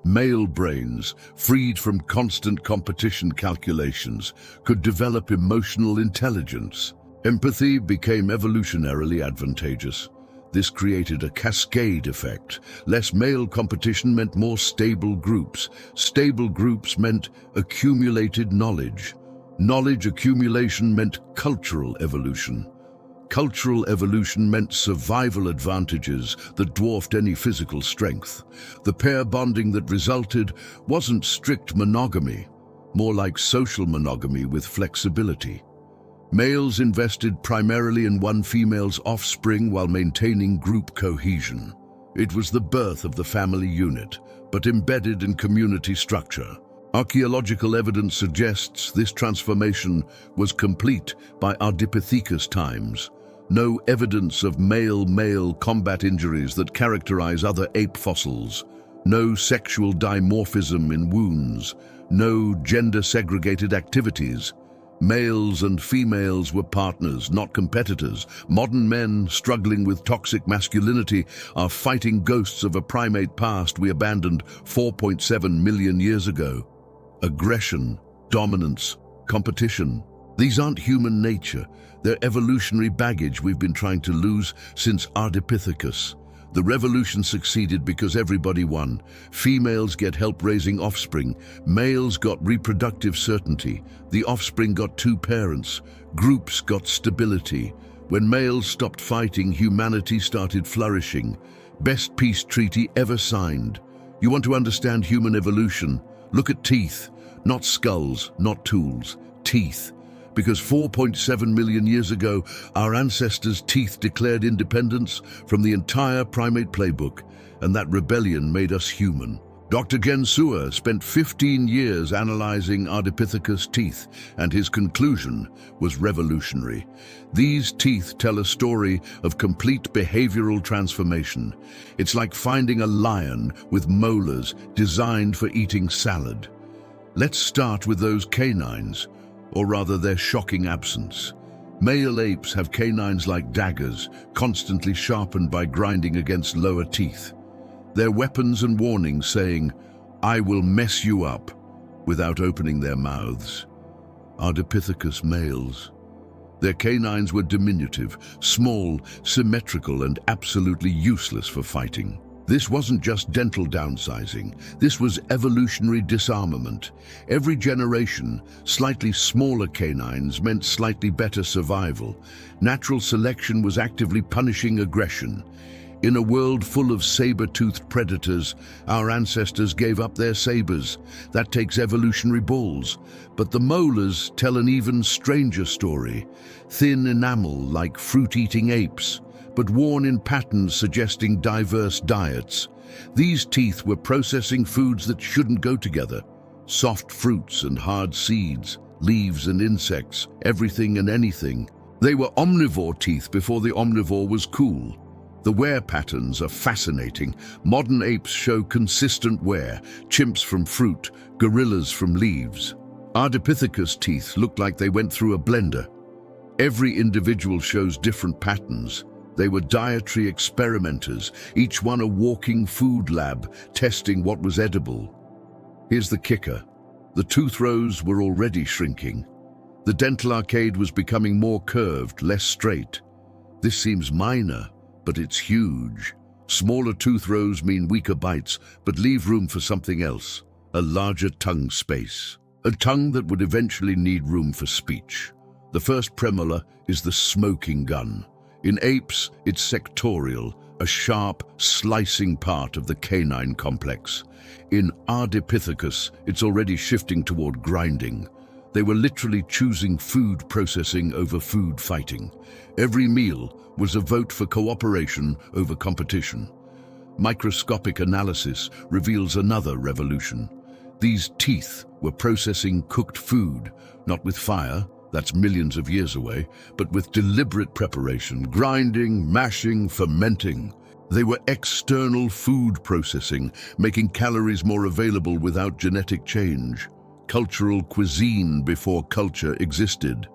Male brains, freed from constant competition calculations, could develop emotional intelligence. Empathy became evolutionarily advantageous. This created a cascade effect. Less male competition meant more stable groups. Stable groups meant accumulated knowledge. Knowledge accumulation meant cultural evolution. Cultural evolution meant survival advantages that dwarfed any physical strength. The pair bonding that resulted wasn't strict monogamy, more like social monogamy with flexibility. Males invested primarily in one female's offspring while maintaining group cohesion. It was the birth of the family unit, but embedded in community structure. Archaeological evidence suggests this transformation was complete by Ardipithecus times. No evidence of male-male combat injuries that characterize other ape fossils. No sexual dimorphism in wounds. No gender-segregated activities. Males and females were partners, not competitors. Modern men struggling with toxic masculinity are fighting ghosts of a primate past we abandoned 4.7 million years ago. Aggression, dominance, competition. These aren't human nature. They're evolutionary baggage we've been trying to lose since Ardipithecus. The revolution succeeded because everybody won. Females get help raising offspring. Males got reproductive certainty. The offspring got two parents. Groups got stability. When males stopped fighting, humanity started flourishing. Best peace treaty ever signed. You want to understand human evolution? Look at teeth. Not skulls, not tools. Teeth. Because 4.7 million years ago, our ancestors' teeth declared independence from the entire primate playbook, and that rebellion made us human. Dr. Jen Sewer spent 15 years analyzing Ardipithecus teeth, and his conclusion was revolutionary. These teeth tell a story of complete behavioral transformation. It's like finding a lion with molars designed for eating salad. Let's start with those canines, or rather their shocking absence. Male apes have canines like daggers, constantly sharpened by grinding against lower teeth. Their weapons and warnings saying, "I will mess you up," without opening their mouths. Ardipithecus males. Their canines were diminutive, small, symmetrical, and absolutely useless for fighting. This wasn't just dental downsizing, this was evolutionary disarmament. Every generation, slightly smaller canines meant slightly better survival. Natural selection was actively punishing aggression. In a world full of saber-toothed predators, our ancestors gave up their sabers. That takes evolutionary balls. But the molars tell an even stranger story. Thin enamel like fruit-eating apes, but worn in patterns suggesting diverse diets. These teeth were processing foods that shouldn't go together. Soft fruits and hard seeds, leaves and insects, everything and anything. They were omnivore teeth before the omnivore was cool. The wear patterns are fascinating. Modern apes show consistent wear, chimps from fruit, gorillas from leaves. Ardipithecus teeth look like they went through a blender. Every individual shows different patterns. They were dietary experimenters, each one a walking food lab, testing what was edible. Here's the kicker. The tooth rows were already shrinking. The dental arcade was becoming more curved, less straight. This seems minor, but it's huge. Smaller tooth rows mean weaker bites, but leave room for something else, a larger tongue space. A tongue that would eventually need room for speech. The first premolar is the smoking gun. In apes, it's sectorial, a sharp, slicing part of the canine complex. In Ardipithecus, it's already shifting toward grinding. They were literally choosing food processing over food fighting. Every meal was a vote for cooperation over competition. Microscopic analysis reveals another revolution. These teeth were processing cooked food, not with fire, that's millions of years away, but with deliberate preparation, grinding, mashing, fermenting. They were external food processing, making calories more available without genetic change. Cultural cuisine before culture existed.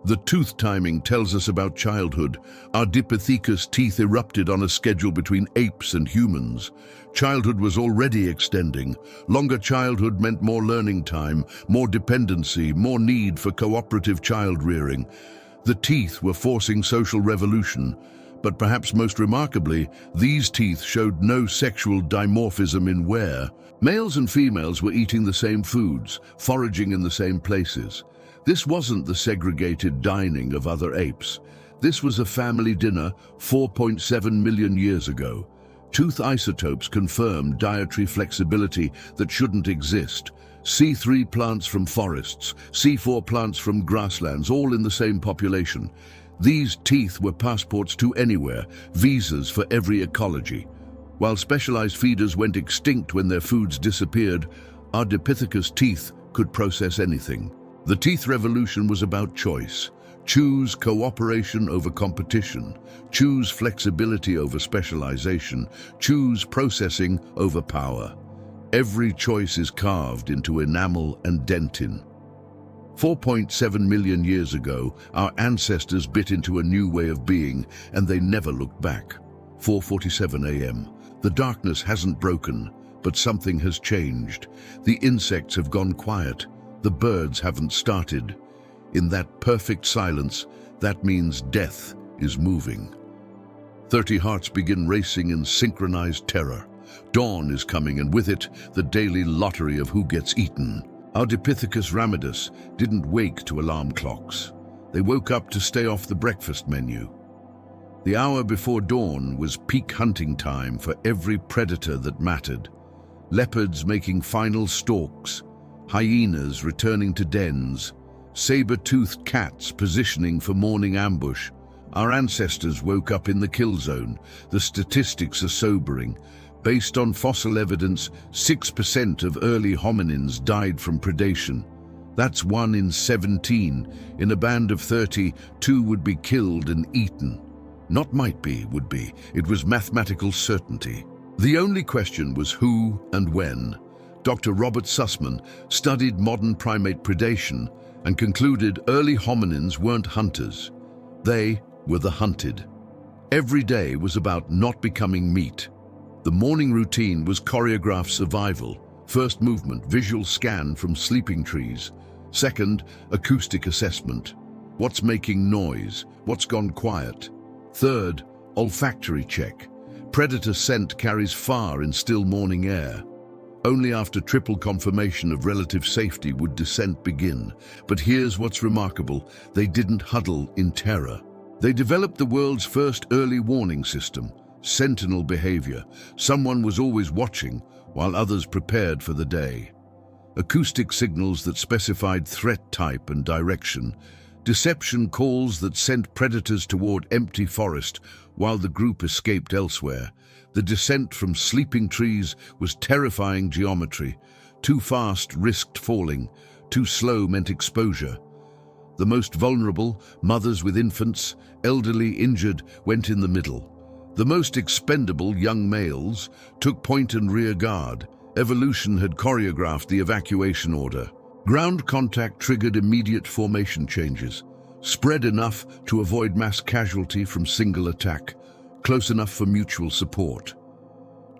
The tooth timing tells us about childhood. Ardipithecus teeth erupted on a schedule between apes and humans. Childhood was already extending. Longer childhood meant more learning time, more dependency, more need for cooperative child rearing. The teeth were forcing social revolution. But perhaps most remarkably, these teeth showed no sexual dimorphism in wear. Males and females were eating the same foods, foraging in the same places. This wasn't the segregated dining of other apes. This was a family dinner 4.7 million years ago. Tooth isotopes confirm dietary flexibility that shouldn't exist. C3 plants from forests, C4 plants from grasslands, all in the same population. These teeth were passports to anywhere, visas for every ecology. While specialized feeders went extinct when their foods disappeared, Ardipithecus teeth could process anything. The teeth revolution was about choice. Choose cooperation over competition. Choose flexibility over specialization. Choose processing over power. Every choice is carved into enamel and dentin. 4.7 million years ago, our ancestors bit into a new way of being, and they never looked back. 4:47 a.m. The darkness hasn't broken, but something has changed. The insects have gone quiet. The birds haven't started. In that perfect silence, that means death is moving. 30 hearts begin racing in synchronized terror. Dawn is coming, and with it, the daily lottery of who gets eaten. Ardipithecus ramidus didn't wake to alarm clocks. They woke up to stay off the breakfast menu. The hour before dawn was peak hunting time for every predator that mattered. Leopards making final stalks, hyenas returning to dens, saber-toothed cats positioning for morning ambush. Our ancestors woke up in the kill zone. The statistics are sobering. Based on fossil evidence, 6% of early hominins died from predation. That's 1 in 17. In a band of 30, 2 would be killed and eaten. Not might be, would be. It was mathematical certainty. The only question was who and when. Dr. Robert Sussman studied modern primate predation and concluded early hominins weren't hunters. They were the hunted. Every day was about not becoming meat. The morning routine was choreographed survival. First movement, visual scan from sleeping trees. Second, acoustic assessment. What's making noise? What's gone quiet? Third, olfactory check. Predator scent carries far in still morning air. Only after triple confirmation of relative safety would descent begin. But here's what's remarkable. They didn't huddle in terror. They developed the world's first early warning system, sentinel behavior. Someone was always watching, while others prepared for the day. Acoustic signals that specified threat type and direction. Deception calls that sent predators toward empty forest while the group escaped elsewhere. The descent from sleeping trees was terrifying geometry. Too fast risked falling, too slow meant exposure. The most vulnerable, mothers with infants, elderly, injured, went in the middle. The most expendable, young males, took point and rear guard. Evolution had choreographed the evacuation order. Ground contact triggered immediate formation changes. Spread enough to avoid mass casualty from single attack. Close enough for mutual support.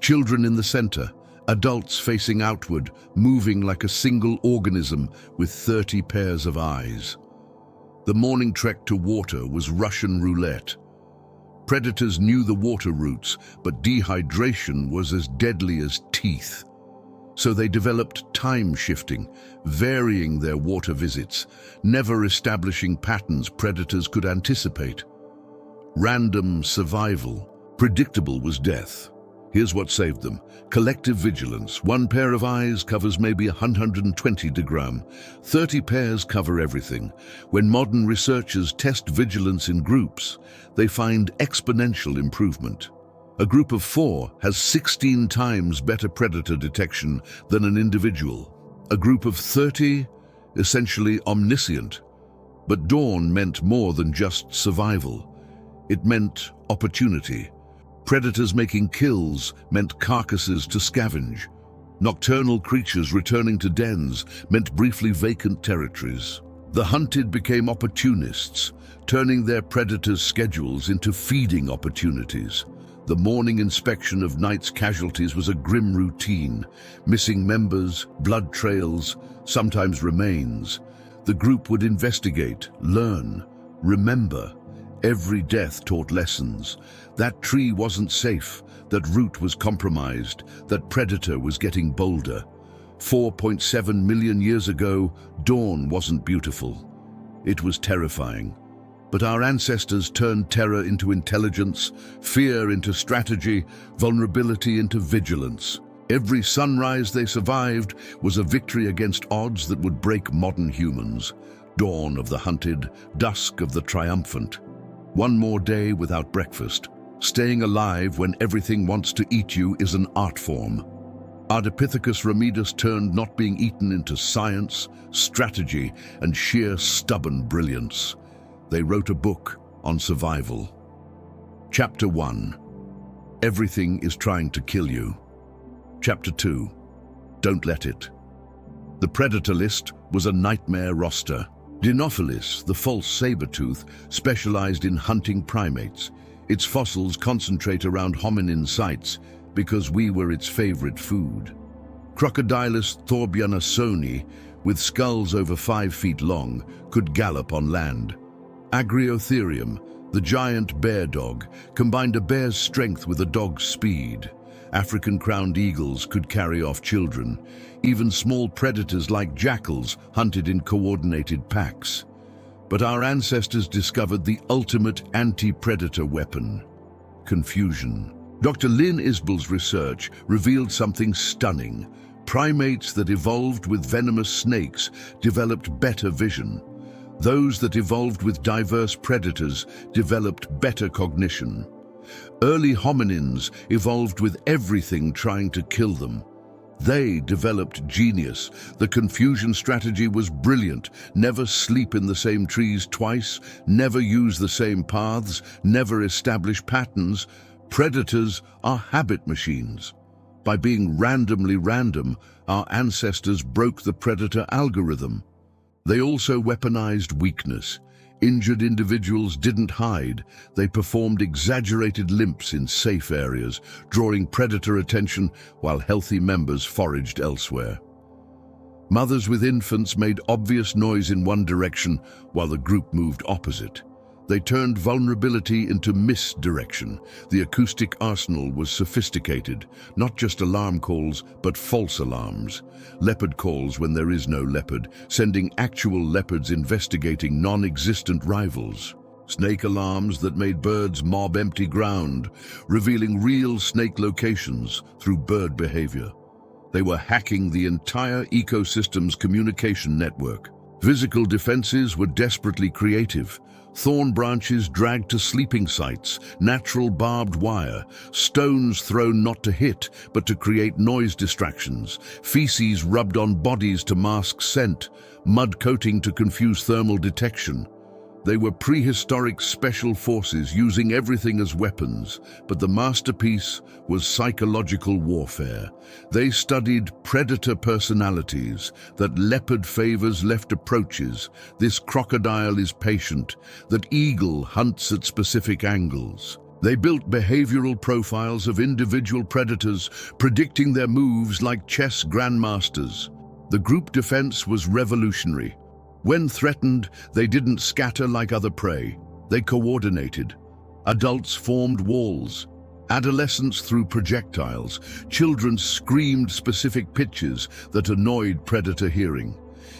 Children in the center, adults facing outward, moving like a single organism with 30 pairs of eyes. The morning trek to water was Russian roulette. Predators knew the water routes, but dehydration was as deadly as teeth. So they developed time shifting, varying their water visits, never establishing patterns predators could anticipate. Random survival. Predictable was death. Here's what saved them. Collective vigilance. One pair of eyes covers maybe 120 degram. 30 pairs cover everything. When modern researchers test vigilance in groups, they find exponential improvement. A group of 4 has 16 times better predator detection than an individual. A group of 30, essentially omniscient. But dawn meant more than just survival. It meant opportunity. Predators making kills meant carcasses to scavenge. Nocturnal creatures returning to dens meant briefly vacant territories. The hunted became opportunists, turning their predators' schedules into feeding opportunities. The morning inspection of night's casualties was a grim routine. Missing members, blood trails, sometimes remains. The group would investigate, learn, remember. Every death taught lessons. That tree wasn't safe, that route was compromised, that predator was getting bolder. 4.7 million years ago, dawn wasn't beautiful. It was terrifying. But our ancestors turned terror into intelligence, fear into strategy, vulnerability into vigilance. Every sunrise they survived was a victory against odds that would break modern humans. Dawn of the hunted, dusk of the triumphant. One more day without breakfast. Staying alive when everything wants to eat you is an art form. Ardipithecus ramidus turned not being eaten into science, strategy, and sheer stubborn brilliance. They wrote a book on survival. Chapter 1. Everything is trying to kill you. Chapter 2. Don't let it. The predator list was a nightmare roster. Dinophilis, the false saber-tooth, specialized in hunting primates. Its fossils concentrate around hominin sites because we were its favorite food. Crocodilus thorbjornsoni, with skulls over 5 feet long, could gallop on land. Agriotherium, the giant bear dog, combined a bear's strength with a dog's speed. African crowned eagles could carry off children. Even small predators like jackals hunted in coordinated packs. But our ancestors discovered the ultimate anti-predator weapon: confusion. Dr. Lynn Isbell's research revealed something stunning. Primates that evolved with venomous snakes developed better vision. Those that evolved with diverse predators developed better cognition. Early hominins evolved with everything trying to kill them. They developed genius. The confusion strategy was brilliant. Never sleep in the same trees twice, never use the same paths, never establish patterns. Predators are habit machines. By being randomly random, our ancestors broke the predator algorithm. They also weaponized weakness. Injured individuals didn't hide. They performed exaggerated limps in safe areas, drawing predator attention while healthy members foraged elsewhere. Mothers with infants made obvious noise in one direction while the group moved opposite. They turned vulnerability into misdirection. The acoustic arsenal was sophisticated, not just alarm calls, but false alarms. Leopard calls when there is no leopard, sending actual leopards investigating non-existent rivals. Snake alarms that made birds mob empty ground, revealing real snake locations through bird behavior. They were hacking the entire ecosystem's communication network. Physical defenses were desperately creative. Thorn branches dragged to sleeping sites, natural barbed wire, stones thrown not to hit, but to create noise distractions, feces rubbed on bodies to mask scent, mud coating to confuse thermal detection. They were prehistoric special forces using everything as weapons, but the masterpiece was psychological warfare. They studied predator personalities, that leopard favors left approaches, this crocodile is patient, that eagle hunts at specific angles. They built behavioral profiles of individual predators, predicting their moves like chess grandmasters. The group defense was revolutionary. When threatened, they didn't scatter like other prey. They coordinated. Adults formed walls. Adolescents threw projectiles. Children screamed specific pitches that annoyed predator hearing.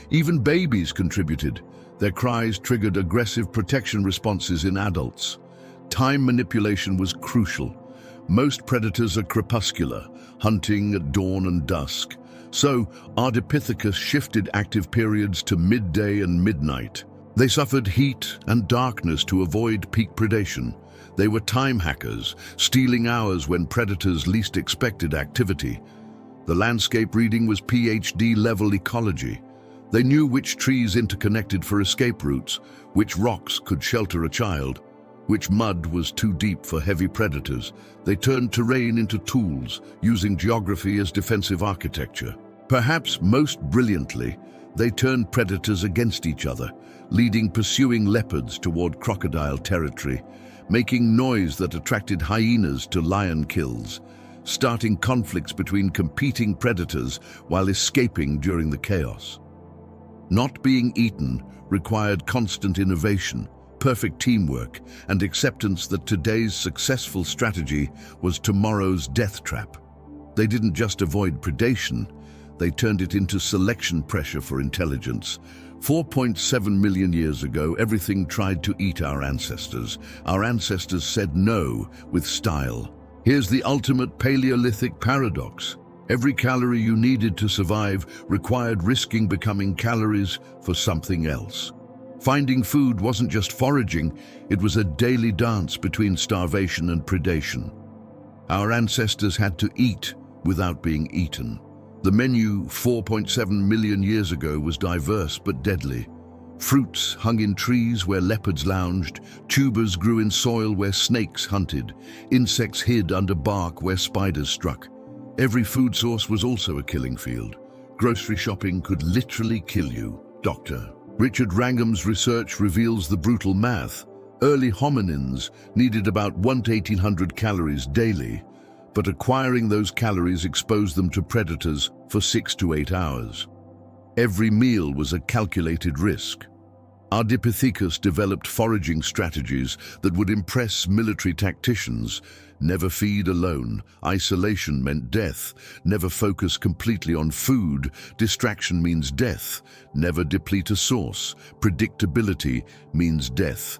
Even babies contributed. Their cries triggered aggressive protection responses in adults. Time manipulation was crucial. Most predators are crepuscular, hunting at dawn and dusk. So, Ardipithecus shifted active periods to midday and midnight. They suffered heat and darkness to avoid peak predation. They were time hackers, stealing hours when predators least expected activity. The landscape reading was PhD-level ecology. They knew which trees interconnected for escape routes, which rocks could shelter a child, which mud was too deep for heavy predators. They turned terrain into tools, using geography as defensive architecture. Perhaps most brilliantly, they turned predators against each other, leading pursuing leopards toward crocodile territory, making noise that attracted hyenas to lion kills, starting conflicts between competing predators while escaping during the chaos. Not being eaten required constant innovation, perfect teamwork, and acceptance that today's successful strategy was tomorrow's death trap. They didn't just avoid predation, they turned it into selection pressure for intelligence. 4.7 million years ago, everything tried to eat our ancestors. Our ancestors said no with style. Here's the ultimate Paleolithic paradox. Every calorie you needed to survive required risking becoming calories for something else. Finding food wasn't just foraging, it was a daily dance between starvation and predation. Our ancestors had to eat without being eaten. The menu 4.7 million years ago was diverse but deadly. Fruits hung in trees where leopards lounged, tubers grew in soil where snakes hunted, insects hid under bark where spiders struck. Every food source was also a killing field. Grocery shopping could literally kill you. Dr. Richard Wrangham's research reveals the brutal math. Early hominins needed about 1 to 1,800 calories daily, but acquiring those calories exposed them to predators for 6 to 8 hours. Every meal was a calculated risk. Ardipithecus developed foraging strategies that would impress military tacticians. Never feed alone. Isolation meant death. Never focus completely on food. Distraction means death. Never deplete a source. Predictability means death.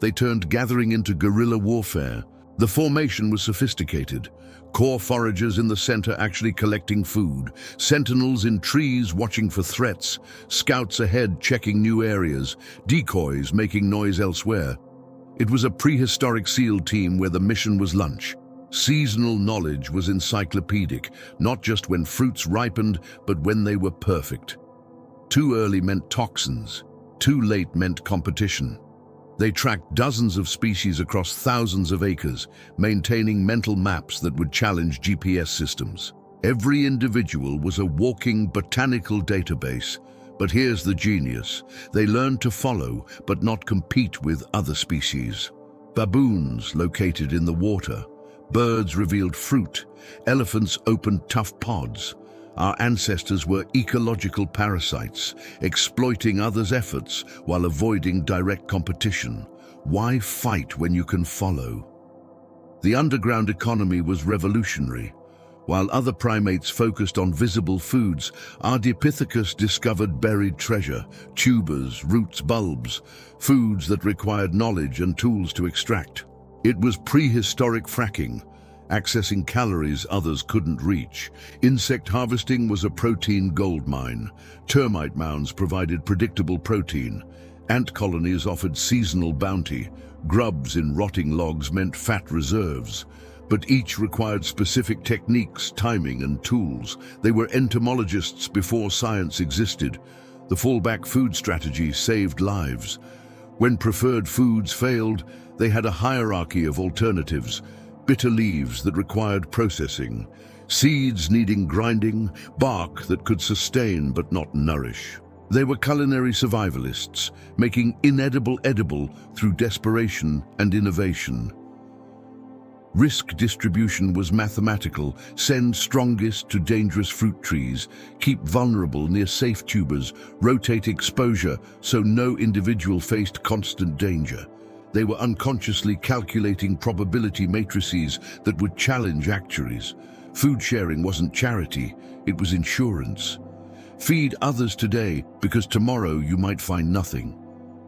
They turned gathering into guerrilla warfare. The formation was sophisticated. Core foragers in the center actually collecting food, sentinels in trees watching for threats, scouts ahead checking new areas, decoys making noise elsewhere. It was a prehistoric SEAL team where the mission was lunch. Seasonal knowledge was encyclopedic, not just when fruits ripened, but when they were perfect. Too early meant toxins. Too late meant competition. They tracked dozens of species across thousands of acres, maintaining mental maps that would challenge GPS systems. Every individual was a walking botanical database. But here's the genius. They learned to follow, but not compete with other species. Baboons located in the water. Birds revealed fruit. Elephants opened tough pods. Our ancestors were ecological parasites, exploiting others' efforts while avoiding direct competition. Why fight when you can follow? The underground economy was revolutionary. While other primates focused on visible foods, Ardipithecus discovered buried treasure, tubers, roots, bulbs, foods that required knowledge and tools to extract. It was prehistoric fracking, accessing calories others couldn't reach. Insect harvesting was a protein goldmine. Termite mounds provided predictable protein. Ant colonies offered seasonal bounty. Grubs in rotting logs meant fat reserves. But each required specific techniques, timing, and tools. They were entomologists before science existed. The fallback food strategy saved lives. When preferred foods failed, they had a hierarchy of alternatives. Bitter leaves that required processing, seeds needing grinding, bark that could sustain but not nourish. They were culinary survivalists, making inedible edible through desperation and innovation. Risk distribution was mathematical. Send strongest to dangerous fruit trees, keep vulnerable near safe tubers, rotate exposure so no individual faced constant danger. They were unconsciously calculating probability matrices that would challenge actuaries. Food sharing wasn't charity, it was insurance. Feed others today because tomorrow you might find nothing.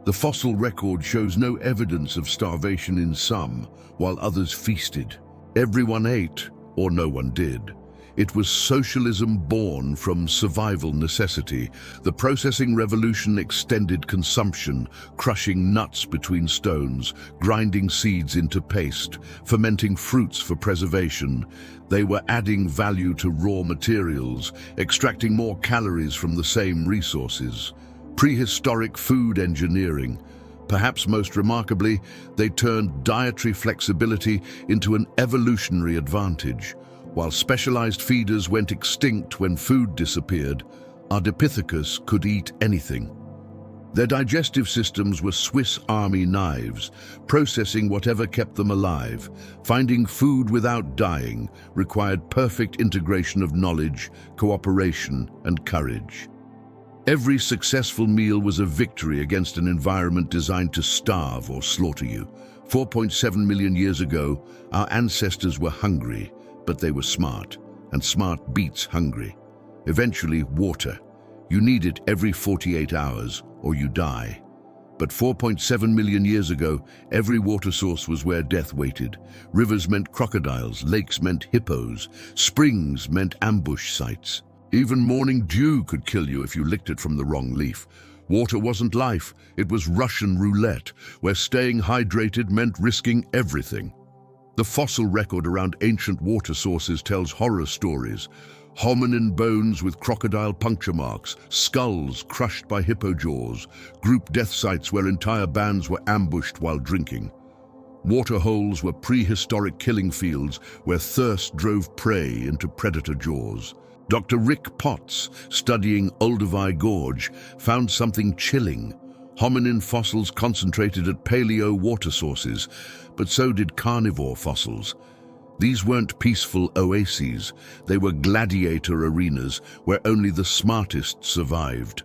The fossil record shows no evidence of starvation in some, while others feasted. Everyone ate, or no one did. It was socialism born from survival necessity. The processing revolution extended consumption, crushing nuts between stones, grinding seeds into paste, fermenting fruits for preservation. They were adding value to raw materials, extracting more calories from the same resources. Prehistoric food engineering. Perhaps most remarkably, they turned dietary flexibility into an evolutionary advantage. While specialized feeders went extinct when food disappeared, Ardipithecus could eat anything. Their digestive systems were Swiss Army knives, processing whatever kept them alive. Finding food without dying required perfect integration of knowledge, cooperation, and courage. Every successful meal was a victory against an environment designed to starve or slaughter you. 4.7 million years ago, our ancestors were hungry, but they were smart, and smart beats hungry. Eventually, water. You need it every 48 hours, or you die. But 4.7 million years ago, every water source was where death waited. Rivers meant crocodiles, lakes meant hippos, springs meant ambush sites. Even morning dew could kill you if you licked it from the wrong leaf. Water wasn't life, it was Russian roulette, where staying hydrated meant risking everything. The fossil record around ancient water sources tells horror stories. Hominin bones with crocodile puncture marks, skulls crushed by hippo jaws, group death sites where entire bands were ambushed while drinking. Water holes were prehistoric killing fields where thirst drove prey into predator jaws. Dr. Rick Potts, studying Olduvai Gorge, found something chilling. Hominin fossils concentrated at paleo water sources, but so did carnivore fossils. These weren't peaceful oases, they were gladiator arenas where only the smartest survived.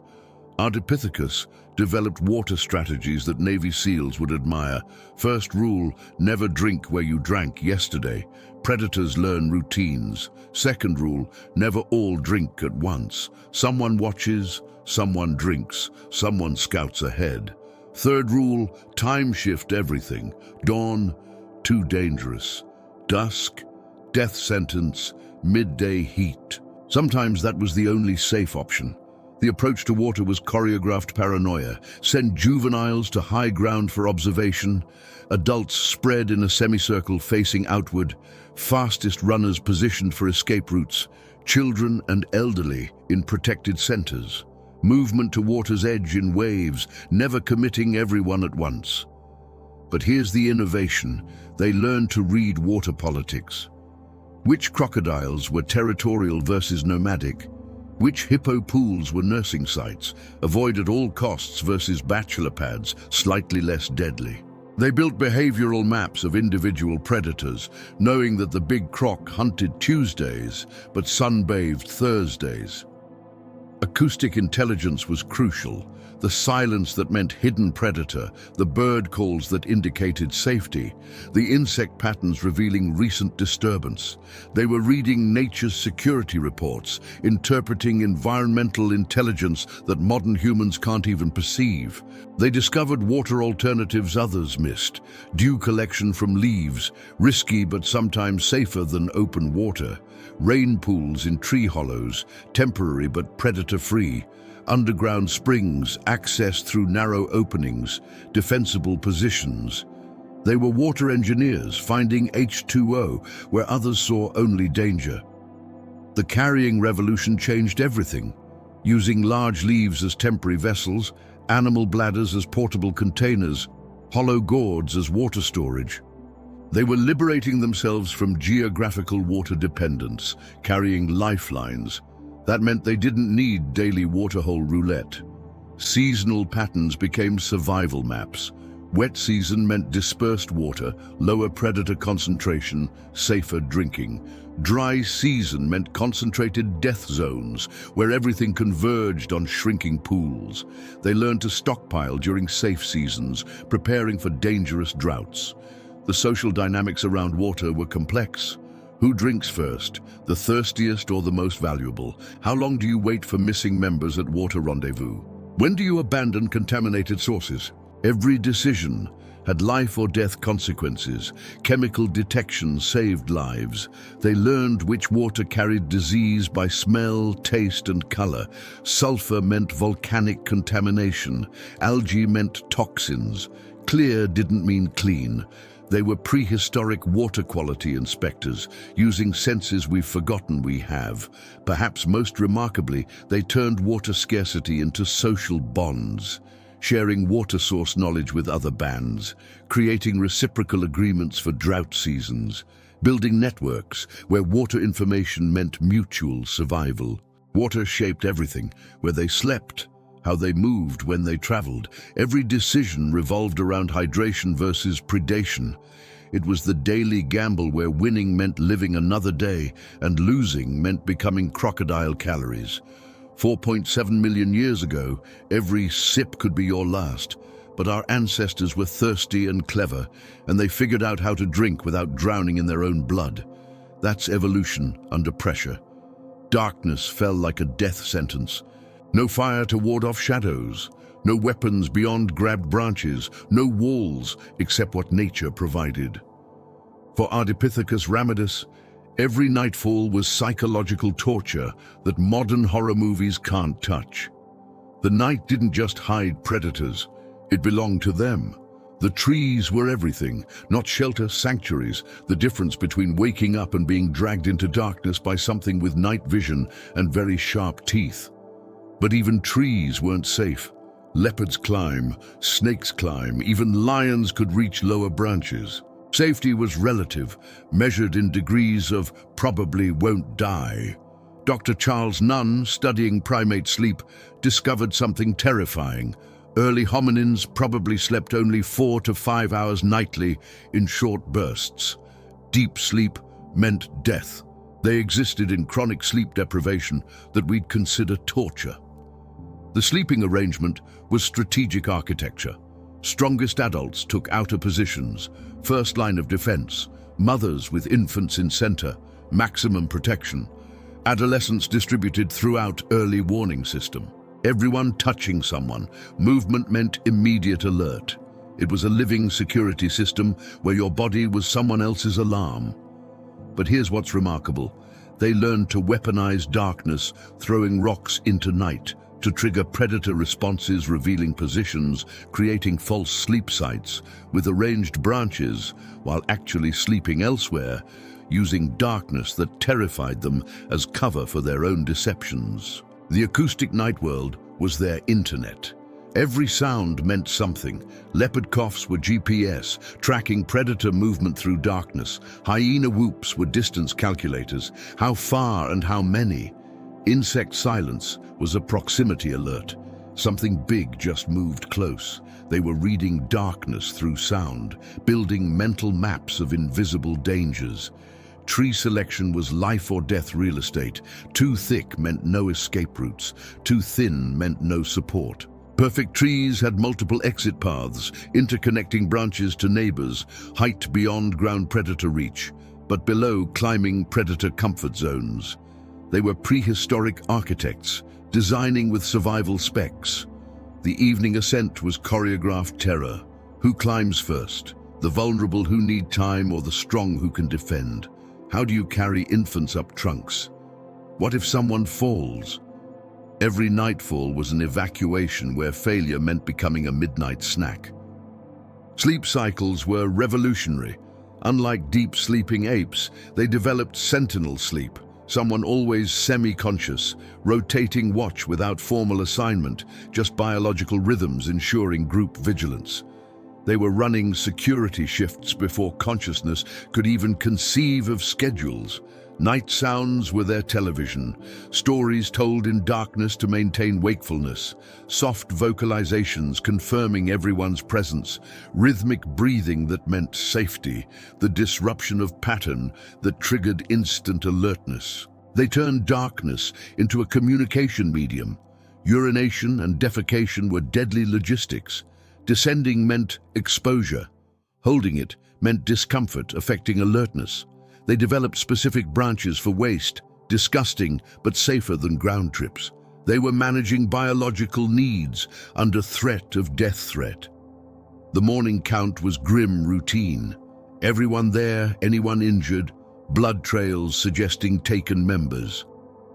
Ardipithecus developed water strategies that Navy SEALs would admire. First rule, never drink where you drank yesterday. Predators learn routines. Second rule, never all drink at once. Someone watches, someone drinks, someone scouts ahead. Third rule, time shift everything. Dawn, too dangerous. Dusk, death sentence. Midday heat. Sometimes that was the only safe option. The approach to water was choreographed paranoia. Send juveniles to high ground for observation. Adults spread in a semicircle facing outward. Fastest runners positioned for escape routes. Children and elderly in protected centers. Movement to water's edge in waves, never committing everyone at once. But here's the innovation. They learned to read water politics. Which crocodiles were territorial versus nomadic? Which hippo pools were nursing sites, avoid at all costs versus bachelor pads, slightly less deadly? They built behavioral maps of individual predators, knowing that the big croc hunted Tuesdays, but sunbathed Thursdays. Acoustic intelligence was crucial. The silence that meant hidden predator, the bird calls that indicated safety, the insect patterns revealing recent disturbance. They were reading nature's security reports, interpreting environmental intelligence that modern humans can't even perceive. They discovered water alternatives others missed, dew collection from leaves, risky but sometimes safer than open water, rain pools in tree hollows, temporary but predator-free, underground springs accessed through narrow openings, defensible positions. They were water engineers finding H2O where others saw only danger. The carrying revolution changed everything, using large leaves as temporary vessels, animal bladders as portable containers, hollow gourds as water storage. They were liberating themselves from geographical water dependence, carrying lifelines. That meant they didn't need daily waterhole roulette. Seasonal patterns became survival maps. Wet season meant dispersed water, lower predator concentration, safer drinking. Dry season meant concentrated death zones, where everything converged on shrinking pools. They learned to stockpile during safe seasons, preparing for dangerous droughts. The social dynamics around water were complex. Who drinks first, the thirstiest or the most valuable? How long do you wait for missing members at water rendezvous? When do you abandon contaminated sources? Every decision had life or death consequences. Chemical detection saved lives. They learned which water carried disease by smell, taste, and color. Sulfur meant volcanic contamination. Algae meant toxins. Clear didn't mean clean. They were prehistoric water quality inspectors, using senses we've forgotten we have. Perhaps most remarkably, they turned water scarcity into social bonds, sharing water source knowledge with other bands, creating reciprocal agreements for drought seasons, building networks where water information meant mutual survival. Water shaped everything, where they slept, how they moved when they traveled. Every decision revolved around hydration versus predation. It was the daily gamble where winning meant living another day and losing meant becoming crocodile calories. 4.7 million years ago, every sip could be your last. But our ancestors were thirsty and clever, and they figured out how to drink without drowning in their own blood. That's evolution under pressure. Darkness fell like a death sentence. No fire to ward off shadows, no weapons beyond grabbed branches, no walls except what nature provided. For Ardipithecus ramidus, every nightfall was psychological torture that modern horror movies can't touch. The night didn't just hide predators, it belonged to them. The trees were everything, not shelter, sanctuaries, the difference between waking up and being dragged into darkness by something with night vision and very sharp teeth. But even trees weren't safe. Leopards climb, snakes climb, even lions could reach lower branches. Safety was relative, measured in degrees of probably won't die. Dr. Charles Nunn, studying primate sleep, discovered something terrifying. Early hominins probably slept only 4 to 5 hours nightly in short bursts. Deep sleep meant death. They existed in chronic sleep deprivation that we'd consider torture. The sleeping arrangement was strategic architecture. Strongest adults took outer positions, first line of defense, mothers with infants in center, maximum protection. Adolescents distributed throughout early warning system. Everyone touching someone, movement meant immediate alert. It was a living security system where your body was someone else's alarm. But here's what's remarkable. They learned to weaponize darkness, throwing rocks into night, to trigger predator responses revealing positions, creating false sleep sites with arranged branches while actually sleeping elsewhere, using darkness that terrified them as cover for their own deceptions. The acoustic night world was their internet. Every sound meant something. Leopard coughs were GPS, tracking predator movement through darkness. Hyena whoops were distance calculators, how far and how many. Insect silence was a proximity alert. Something big just moved close. They were reading darkness through sound, building mental maps of invisible dangers. Tree selection was life or death real estate. Too thick meant no escape routes. Too thin meant no support. Perfect trees had multiple exit paths, interconnecting branches to neighbors, height beyond ground predator reach, but below climbing predator comfort zones. They were prehistoric architects, designing with survival specs. The evening ascent was choreographed terror. Who climbs first? The vulnerable who need time or the strong who can defend? How do you carry infants up trunks? What if someone falls? Every nightfall was an evacuation where failure meant becoming a midnight snack. Sleep cycles were revolutionary. Unlike deep sleeping apes, they developed sentinel sleep, someone always semi-conscious, rotating watch without formal assignment, just biological rhythms ensuring group vigilance. They were running security shifts before consciousness could even conceive of schedules. Night sounds were their television, stories told in darkness to maintain wakefulness, soft vocalizations confirming everyone's presence, rhythmic breathing that meant safety, the disruption of pattern that triggered instant alertness. They turned darkness into a communication medium. Urination and defecation were deadly logistics. Descending meant exposure. Holding it meant discomfort affecting alertness. They developed specific branches for waste, disgusting but safer than ground trips. They were managing biological needs under threat of death threat. The morning count was grim routine. Everyone there, anyone injured, blood trails suggesting taken members.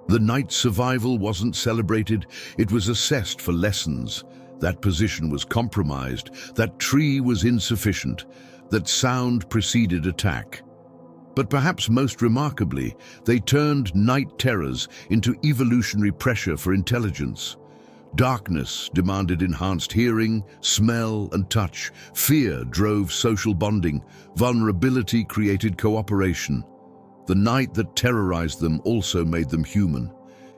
The night survival wasn't celebrated, it was assessed for lessons. That position was compromised, that tree was insufficient, that sound preceded attack. But perhaps most remarkably, they turned night terrors into evolutionary pressure for intelligence. Darkness demanded enhanced hearing, smell, and touch. Fear drove social bonding. Vulnerability created cooperation. The night that terrorized them also made them human.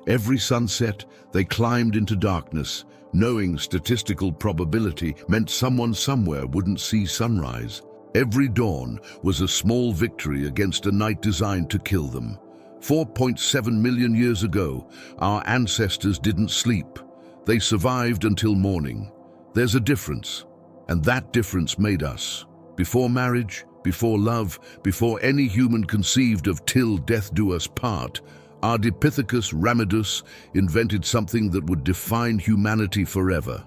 Every sunset, they climbed into darkness, knowing statistical probability meant someone somewhere wouldn't see sunrise. Every dawn was a small victory against a night designed to kill them. 4.7 million years ago, our ancestors didn't sleep. They survived until morning. There's a difference, and that difference made us. Before marriage, before love, before any human conceived of till death do us part, Ardipithecus ramidus invented something that would define humanity forever.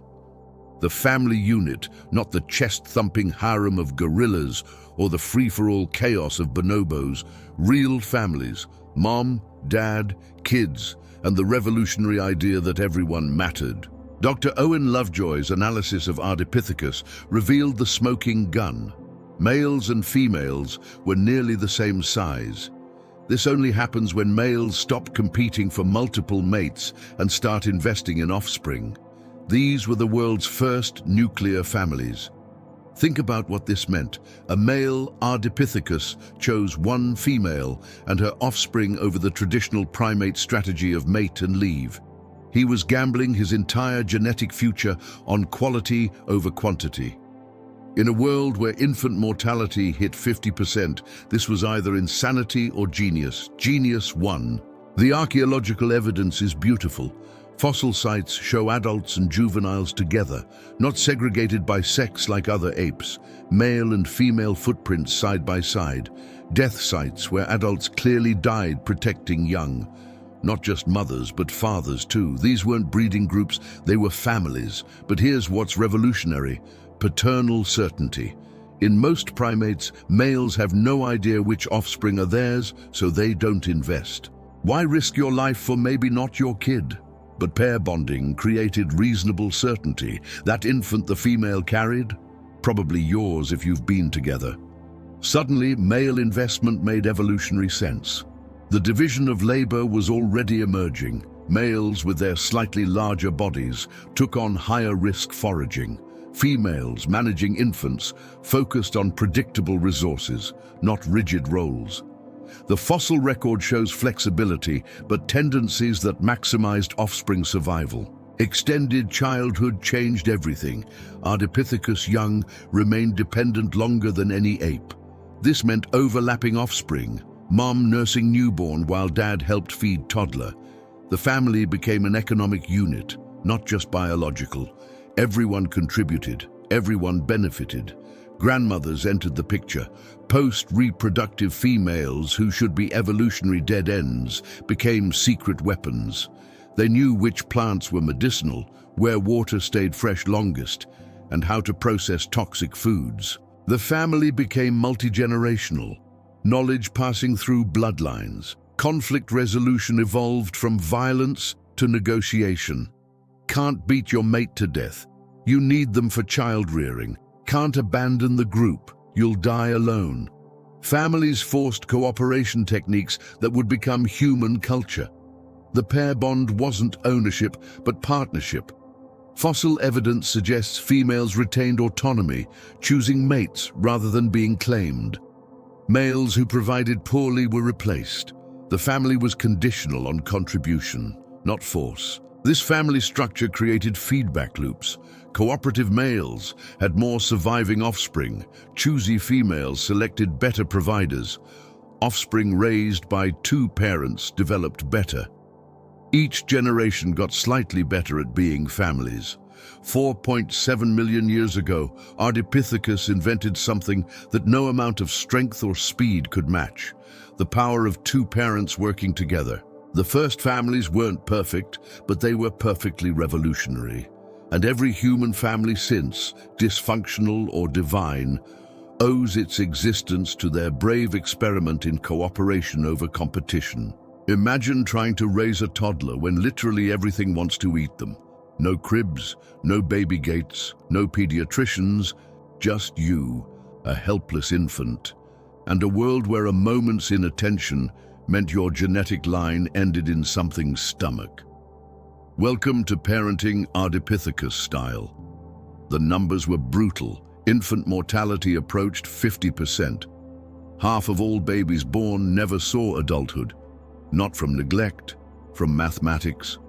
The family unit, not the chest-thumping harem of gorillas or the free-for-all chaos of bonobos. Real families, mom, dad, kids, and the revolutionary idea that everyone mattered. Dr. Owen Lovejoy's analysis of Ardipithecus revealed the smoking gun. Males and females were nearly the same size. This only happens when males stop competing for multiple mates and start investing in offspring. These were the world's first nuclear families. Think about what this meant. A male Ardipithecus chose one female and her offspring over the traditional primate strategy of mate and leave. He was gambling his entire genetic future on quality over quantity. In a world where infant mortality hit 50%, this was either insanity or genius. Genius won. The archaeological evidence is beautiful. Fossil sites show adults and juveniles together, not segregated by sex like other apes. Male and female footprints side by side. Death sites where adults clearly died protecting young. Not just mothers, but fathers too. These weren't breeding groups, they were families. But here's what's revolutionary: paternal certainty. In most primates, males have no idea which offspring are theirs, so they don't invest. Why risk your life for maybe not your kid? But pair bonding created reasonable certainty. That infant the female carried, probably yours if you've been together. Suddenly, male investment made evolutionary sense. The division of labor was already emerging. Males, with their slightly larger bodies, took on higher-risk foraging. Females, managing infants, focused on predictable resources, not rigid roles. The fossil record shows flexibility, but tendencies that maximized offspring survival. Extended childhood changed everything. Ardipithecus young remained dependent longer than any ape. This meant overlapping offspring, mom nursing newborn while dad helped feed toddler. The family became an economic unit, not just biological. Everyone contributed, everyone benefited. Grandmothers entered the picture. Post-reproductive females, who should be evolutionary dead ends, became secret weapons. They knew which plants were medicinal, where water stayed fresh longest, and how to process toxic foods. The family became multi-generational, knowledge passing through bloodlines. Conflict resolution evolved from violence to negotiation. Can't beat your mate to death. You need them for child rearing. Can't abandon the group. You'll die alone. Families forced cooperation techniques that would become human culture. The pair bond wasn't ownership, but partnership. Fossil evidence suggests females retained autonomy, choosing mates rather than being claimed. Males who provided poorly were replaced. The family was conditional on contribution, not force. This family structure created feedback loops. Cooperative males had more surviving offspring. Choosy females selected better providers. Offspring raised by two parents developed better. Each generation got slightly better at being families. 4.7 million years ago, Ardipithecus invented something that no amount of strength or speed could match: the power of two parents working together. The first families weren't perfect, but they were perfectly revolutionary. And every human family since, dysfunctional or divine, owes its existence to their brave experiment in cooperation over competition. Imagine trying to raise a toddler when literally everything wants to eat them. No cribs, no baby gates, no pediatricians, just you, a helpless infant, and a world where a moment's inattention meant your genetic line ended in something's stomach. Welcome to parenting Ardipithecus style. The numbers were brutal. Infant mortality approached 50%. Half of all babies born never saw adulthood. Not from neglect, from mathematics.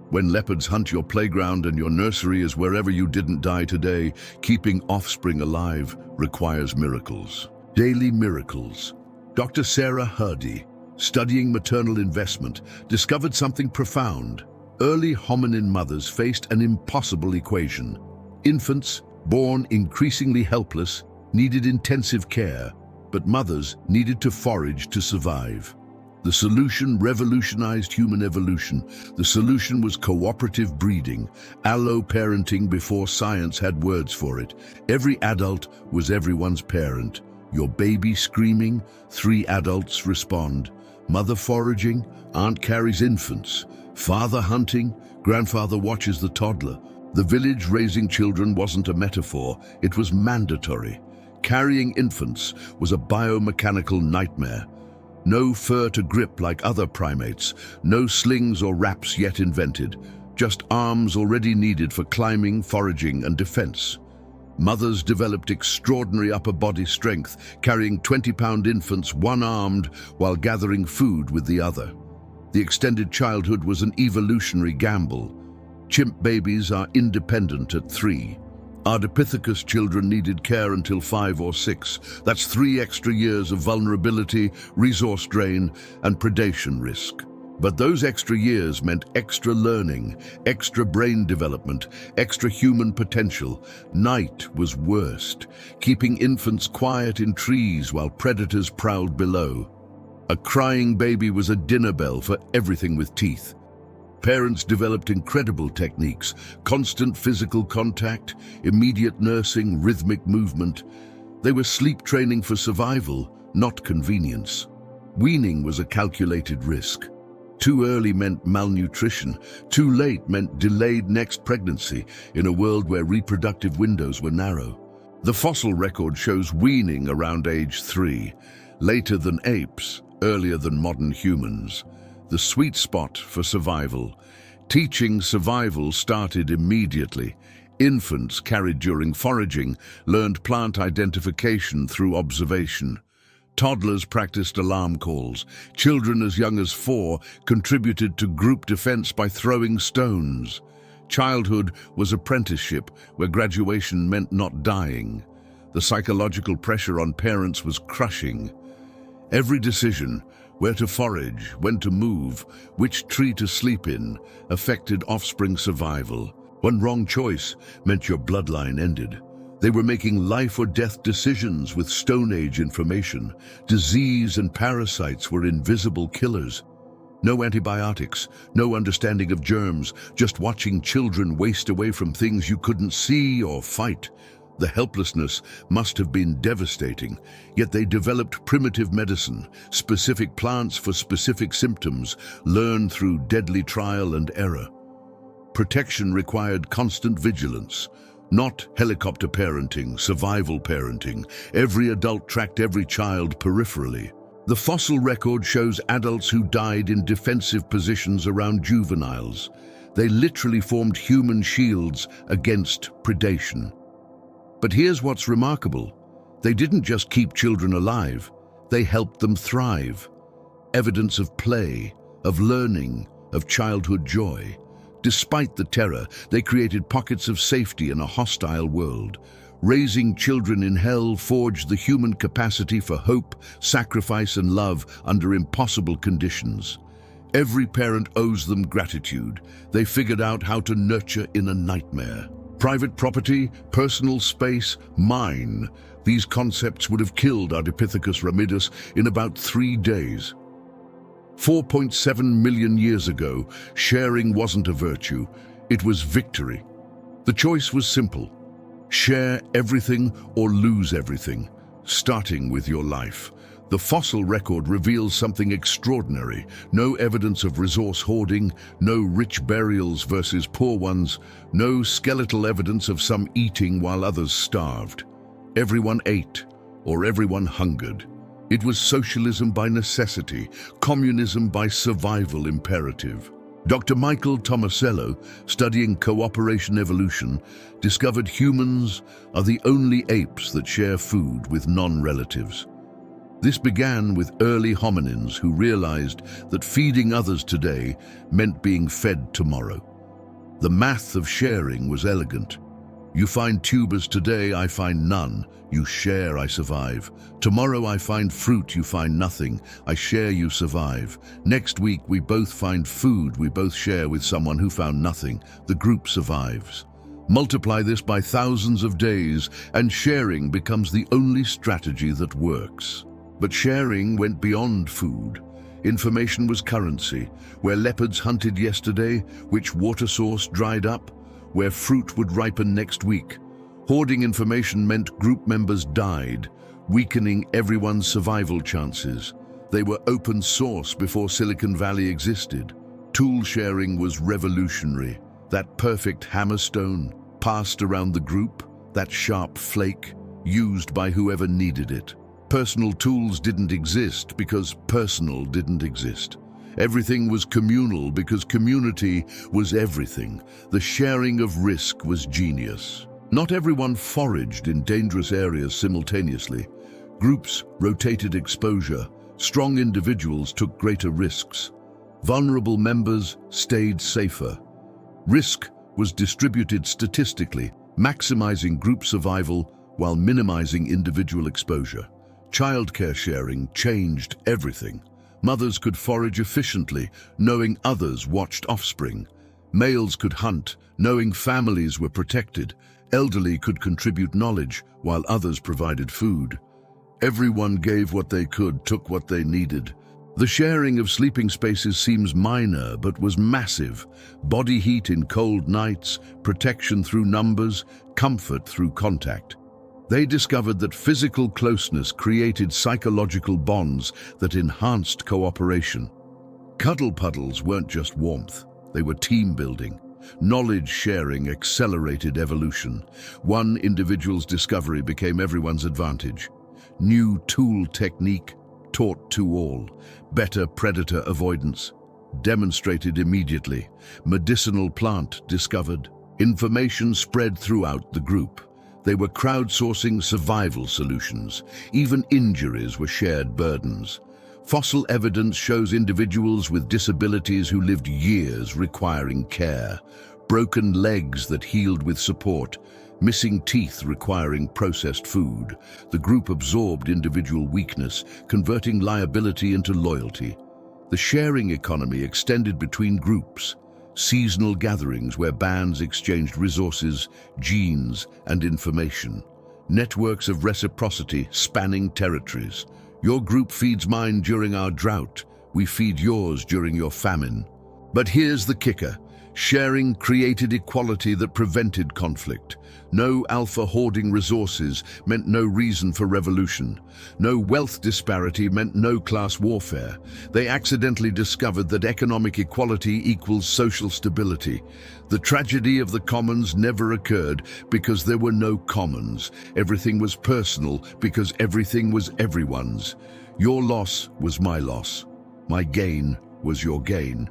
When leopards hunt your playground and your nursery is wherever you didn't die today, keeping offspring alive requires miracles. Daily miracles. Dr. Sarah Hurdy, studying maternal investment, discovered something profound. Early hominin mothers faced an impossible equation. Infants, born increasingly helpless, needed intensive care, but mothers needed to forage to survive. The solution revolutionized human evolution. The solution was cooperative breeding, allo-parenting before science had words for it. Every adult was everyone's parent. Your baby screaming, 3 adults respond. Mother foraging, aunt carries infants. Father hunting, grandfather watches the toddler. The village raising children wasn't a metaphor, it was mandatory. Carrying infants was a biomechanical nightmare. No fur to grip like other primates, no slings or wraps yet invented, just arms already needed for climbing, foraging, and defense. Mothers developed extraordinary upper body strength, carrying 20-pound infants one-armed while gathering food with the other. The extended childhood was an evolutionary gamble. Chimp babies are independent at 3. Ardipithecus children needed care until 5 or 6. That's 3 extra years of vulnerability, resource drain, and predation risk. But those extra years meant extra learning, extra brain development, extra human potential. Night was worst, keeping infants quiet in trees while predators prowled below. A crying baby was a dinner bell for everything with teeth. Parents developed incredible techniques: constant physical contact, immediate nursing, rhythmic movement. They were sleep training for survival, not convenience. Weaning was a calculated risk. Too early meant malnutrition. Too late meant delayed next pregnancy in a world where reproductive windows were narrow. The fossil record shows weaning around age 3, later than apes, earlier than modern humans. the sweet spot for survival. Teaching survival started immediately. Infants carried during foraging learned plant identification through observation. Toddlers practiced alarm calls. Children as young as 4 contributed to group defense by throwing stones. Childhood was apprenticeship, where graduation meant not dying. The psychological pressure on parents was crushing. Every decision, where to forage, when to move, which tree to sleep in, affected offspring survival. One wrong choice meant your bloodline ended. They were making life or death decisions with Stone Age information. Disease and parasites were invisible killers. No antibiotics, no understanding of germs, just watching children waste away from things you couldn't see or fight. The helplessness must have been devastating, yet they developed primitive medicine, specific plants for specific symptoms, learned through deadly trial and error. Protection required constant vigilance, not helicopter parenting, survival parenting. Every adult tracked every child peripherally. The fossil record shows adults who died in defensive positions around juveniles. They literally formed human shields against predation. But here's what's remarkable. They didn't just keep children alive, they helped them thrive. Evidence of play, of learning, of childhood joy. Despite the terror, they created pockets of safety in a hostile world. Raising children in hell forged the human capacity for hope, sacrifice, and love under impossible conditions. Every parent owes them gratitude. They figured out how to nurture in a nightmare. Private property, personal space, mine. These concepts would have killed Ardipithecus ramidus in about 3 days. 4.7 million years ago, sharing wasn't a virtue, it was victory. The choice was simple. Share everything or lose everything, starting with your life. The fossil record reveals something extraordinary. No evidence of resource hoarding, no rich burials versus poor ones, no skeletal evidence of some eating while others starved. Everyone ate, or everyone hungered. It was socialism by necessity, communism by survival imperative. Dr. Michael Tomasello, studying cooperation evolution, discovered humans are the only apes that share food with non-relatives. This began with early hominins who realized that feeding others today meant being fed tomorrow. The math of sharing was elegant. You find tubers today, I find none. You share, I survive. Tomorrow I find fruit, you find nothing. I share, you survive. Next week we both find food, we both share with someone who found nothing. The group survives. Multiply this by thousands of days, and sharing becomes the only strategy that works. But sharing went beyond food. Information was currency. Where leopards hunted yesterday, which water source dried up, where fruit would ripen next week. Hoarding information meant group members died, weakening everyone's survival chances. They were open source before Silicon Valley existed. Tool sharing was revolutionary. That perfect hammerstone passed around the group, that sharp flake used by whoever needed it. Personal tools didn't exist because personal didn't exist. Everything was communal because community was everything. The sharing of risk was genius. Not everyone foraged in dangerous areas simultaneously. Groups rotated exposure. Strong individuals took greater risks. Vulnerable members stayed safer. Risk was distributed statistically, maximizing group survival while minimizing individual exposure. Childcare sharing changed everything. Mothers could forage efficiently, knowing others watched offspring. Males could hunt, knowing families were protected. Elderly could contribute knowledge, while others provided food. Everyone gave what they could, took what they needed. The sharing of sleeping spaces seems minor, but was massive. Body heat in cold nights, protection through numbers, comfort through contact. They discovered that physical closeness created psychological bonds that enhanced cooperation. Cuddle puddles weren't just warmth, they were team building. Knowledge sharing accelerated evolution. One individual's discovery became everyone's advantage. New tool technique taught to all. Better predator avoidance. demonstrated immediately. Medicinal plant discovered. Information spread throughout the group. They were crowdsourcing survival solutions. Even injuries were shared burdens. Fossil evidence shows individuals with disabilities who lived years requiring care. Broken legs that healed with support. Missing teeth requiring processed food. The group absorbed individual weakness, converting liability into loyalty. The sharing economy extended between groups. Seasonal gatherings where bands exchanged resources, genes, and information. Networks of reciprocity spanning territories. Your group feeds mine during our drought. We feed yours during your famine. But here's the kicker. Sharing created equality that prevented conflict. No alpha hoarding resources meant no reason for revolution. No wealth disparity meant no class warfare. They accidentally discovered that economic equality equals social stability. The tragedy of the commons never occurred because there were no commons. Everything was personal because everything was everyone's. Your loss was my loss. My gain was your gain.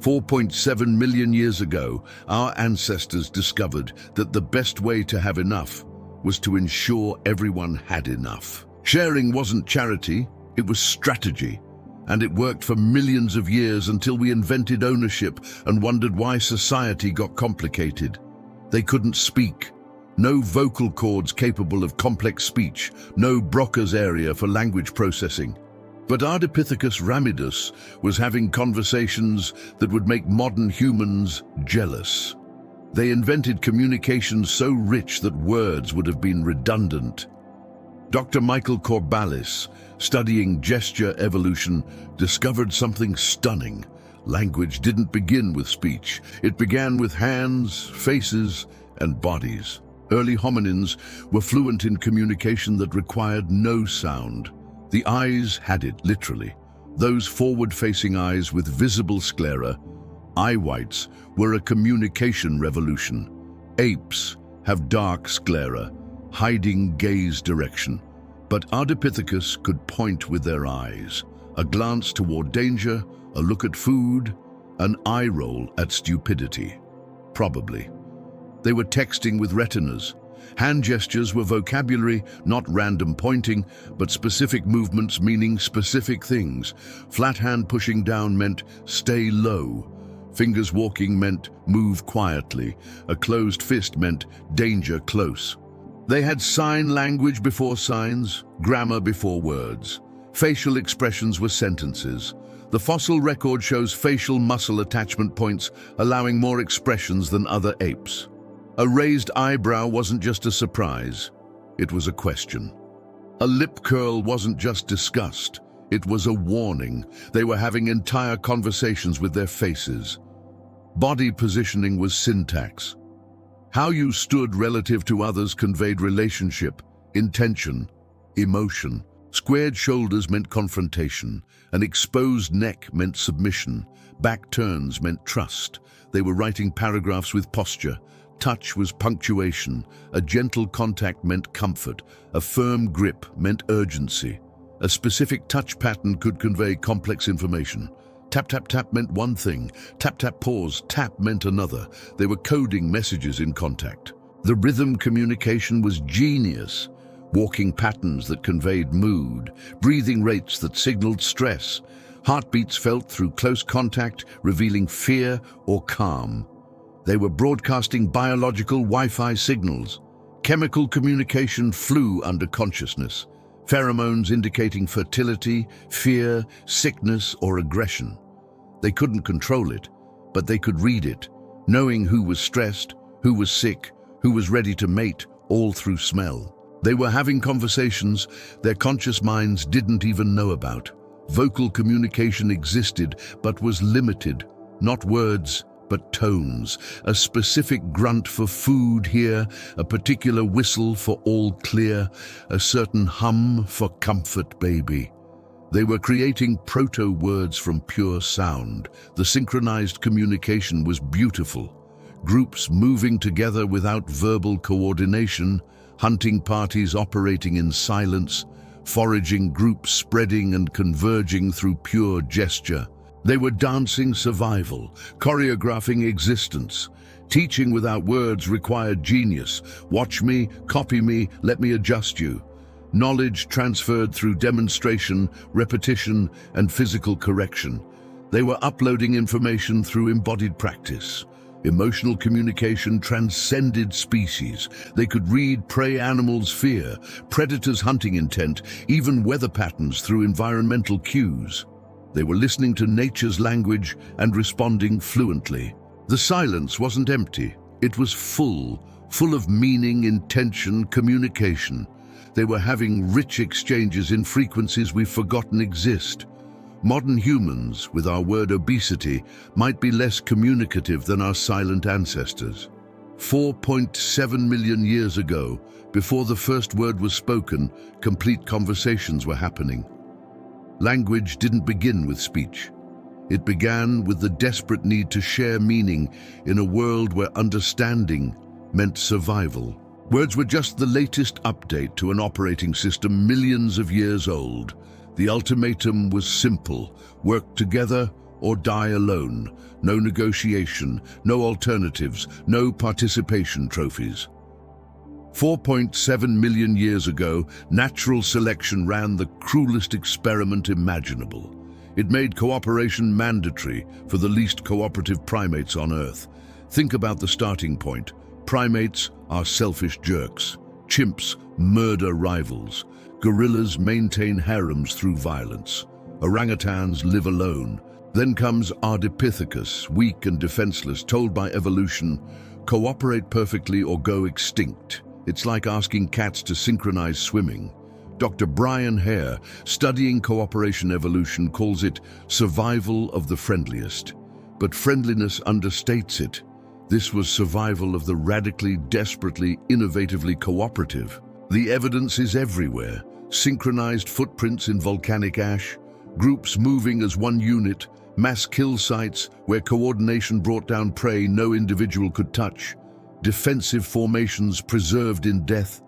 4.7 million years ago, our ancestors discovered that the best way to have enough was to ensure everyone had enough. Sharing wasn't charity, it was strategy. And it worked for millions of years until we invented ownership and wondered why society got complicated. They couldn't speak. No vocal cords capable of complex speech, no Broca's area for language processing. But Ardipithecus ramidus was having conversations that would make modern humans jealous. They invented communication so rich that words would have been redundant. Dr. Michael Corballis, studying gesture evolution, discovered something stunning. Language didn't begin with speech. It began with hands, faces, and bodies. Early hominins were fluent in communication that required no sound. The eyes had it, literally. Those forward-facing eyes with visible sclera, eye whites, were a communication revolution. Apes have dark sclera, hiding gaze direction. But Ardipithecus could point with their eyes. A glance toward danger, a look at food, an eye roll at stupidity. Probably. They were texting with retinas. Hand gestures were vocabulary, not random pointing, but specific movements meaning specific things. Flat hand pushing down meant stay low. Fingers walking meant move quietly. A closed fist meant danger close. They had sign language before signs, grammar before words. Facial expressions were sentences. The fossil record shows facial muscle attachment points, allowing more expressions than other apes. A raised eyebrow wasn't just a surprise, it was a question. A lip curl wasn't just disgust, it was a warning. They were having entire conversations with their faces. Body positioning was syntax. How you stood relative to others conveyed relationship, intention, emotion. Squared shoulders meant confrontation. An exposed neck meant submission. Back turns meant trust. They were writing paragraphs with posture. Touch was punctuation. A gentle contact meant comfort. A firm grip meant urgency. A specific touch pattern could convey complex information. Tap, tap, tap meant one thing. Tap, tap, pause. Tap meant another. They were coding messages in contact. The rhythm communication was genius. Walking patterns that conveyed mood. Breathing rates that signaled stress. Heartbeats felt through close contact, revealing fear or calm. They were broadcasting biological Wi-Fi signals. Chemical communication flew under consciousness. Pheromones indicating fertility, fear, sickness, or aggression. They couldn't control it, but they could read it, knowing who was stressed, who was sick, who was ready to mate, all through smell. They were having conversations their conscious minds didn't even know about. Vocal communication existed, but was limited. Not words, but tones. A specific grunt for food here, a particular whistle for all clear, a certain hum for comfort baby. They were creating proto-words from pure sound. The synchronized communication was beautiful. Groups moving together without verbal coordination, hunting parties operating in silence, foraging groups spreading and converging through pure gesture. They were dancing survival, choreographing existence. Teaching without words required genius. Watch me, copy me, let me adjust you. Knowledge transferred through demonstration, repetition, and physical correction. They were uploading information through embodied practice. Emotional communication transcended species. They could read prey animals' fear, predators' hunting intent, even weather patterns through environmental cues. They were listening to nature's language and responding fluently. The silence wasn't empty. It was full of meaning, intention, communication. They were having rich exchanges in frequencies we've forgotten exist. Modern humans, with our word obesity, might be less communicative than our silent ancestors. 4.7 million years ago, before the first word was spoken, complete conversations were happening. Language didn't begin with speech. It began with the desperate need to share meaning in a world where understanding meant survival. Words were just the latest update to an operating system millions of years old. The ultimatum was simple: work together or die alone. No negotiation, no alternatives, no participation trophies. 4.7 million years ago, natural selection ran the cruelest experiment imaginable. It made cooperation mandatory for the least cooperative primates on Earth. Think about the starting point. Primates are selfish jerks. Chimps murder rivals. Gorillas maintain harems through violence. Orangutans live alone. Then comes Ardipithecus, weak and defenseless, told by evolution, cooperate perfectly or go extinct. It's like asking cats to synchronize swimming. Dr. Brian Hare, studying cooperation evolution, calls it survival of the friendliest. But friendliness understates it. This was survival of the radically, desperately, innovatively cooperative. The evidence is everywhere. Synchronized footprints in volcanic ash, groups moving as one unit, mass kill sites where coordination brought down prey no individual could touch, defensive formations preserved in death,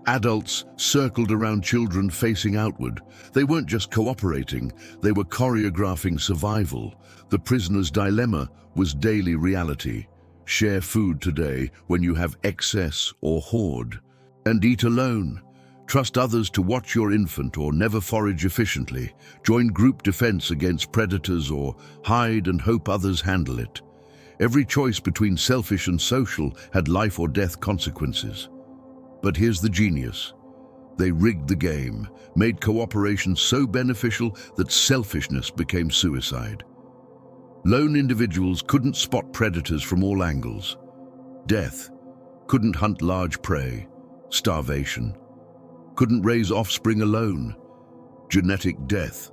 adults circled around children facing outward. They weren't just cooperating, they were choreographing survival. The prisoner's dilemma was daily reality. Share food today when you have excess or hoard. And eat alone. Trust others to watch your infant or never forage efficiently. Join group defense against predators or hide and hope others handle it. Every choice between selfish and social had life or death consequences. But here's the genius. They rigged the game, made cooperation so beneficial that selfishness became suicide. Lone individuals couldn't spot predators from all angles. Death couldn't hunt large prey. Starvation couldn't raise offspring alone. Genetic death.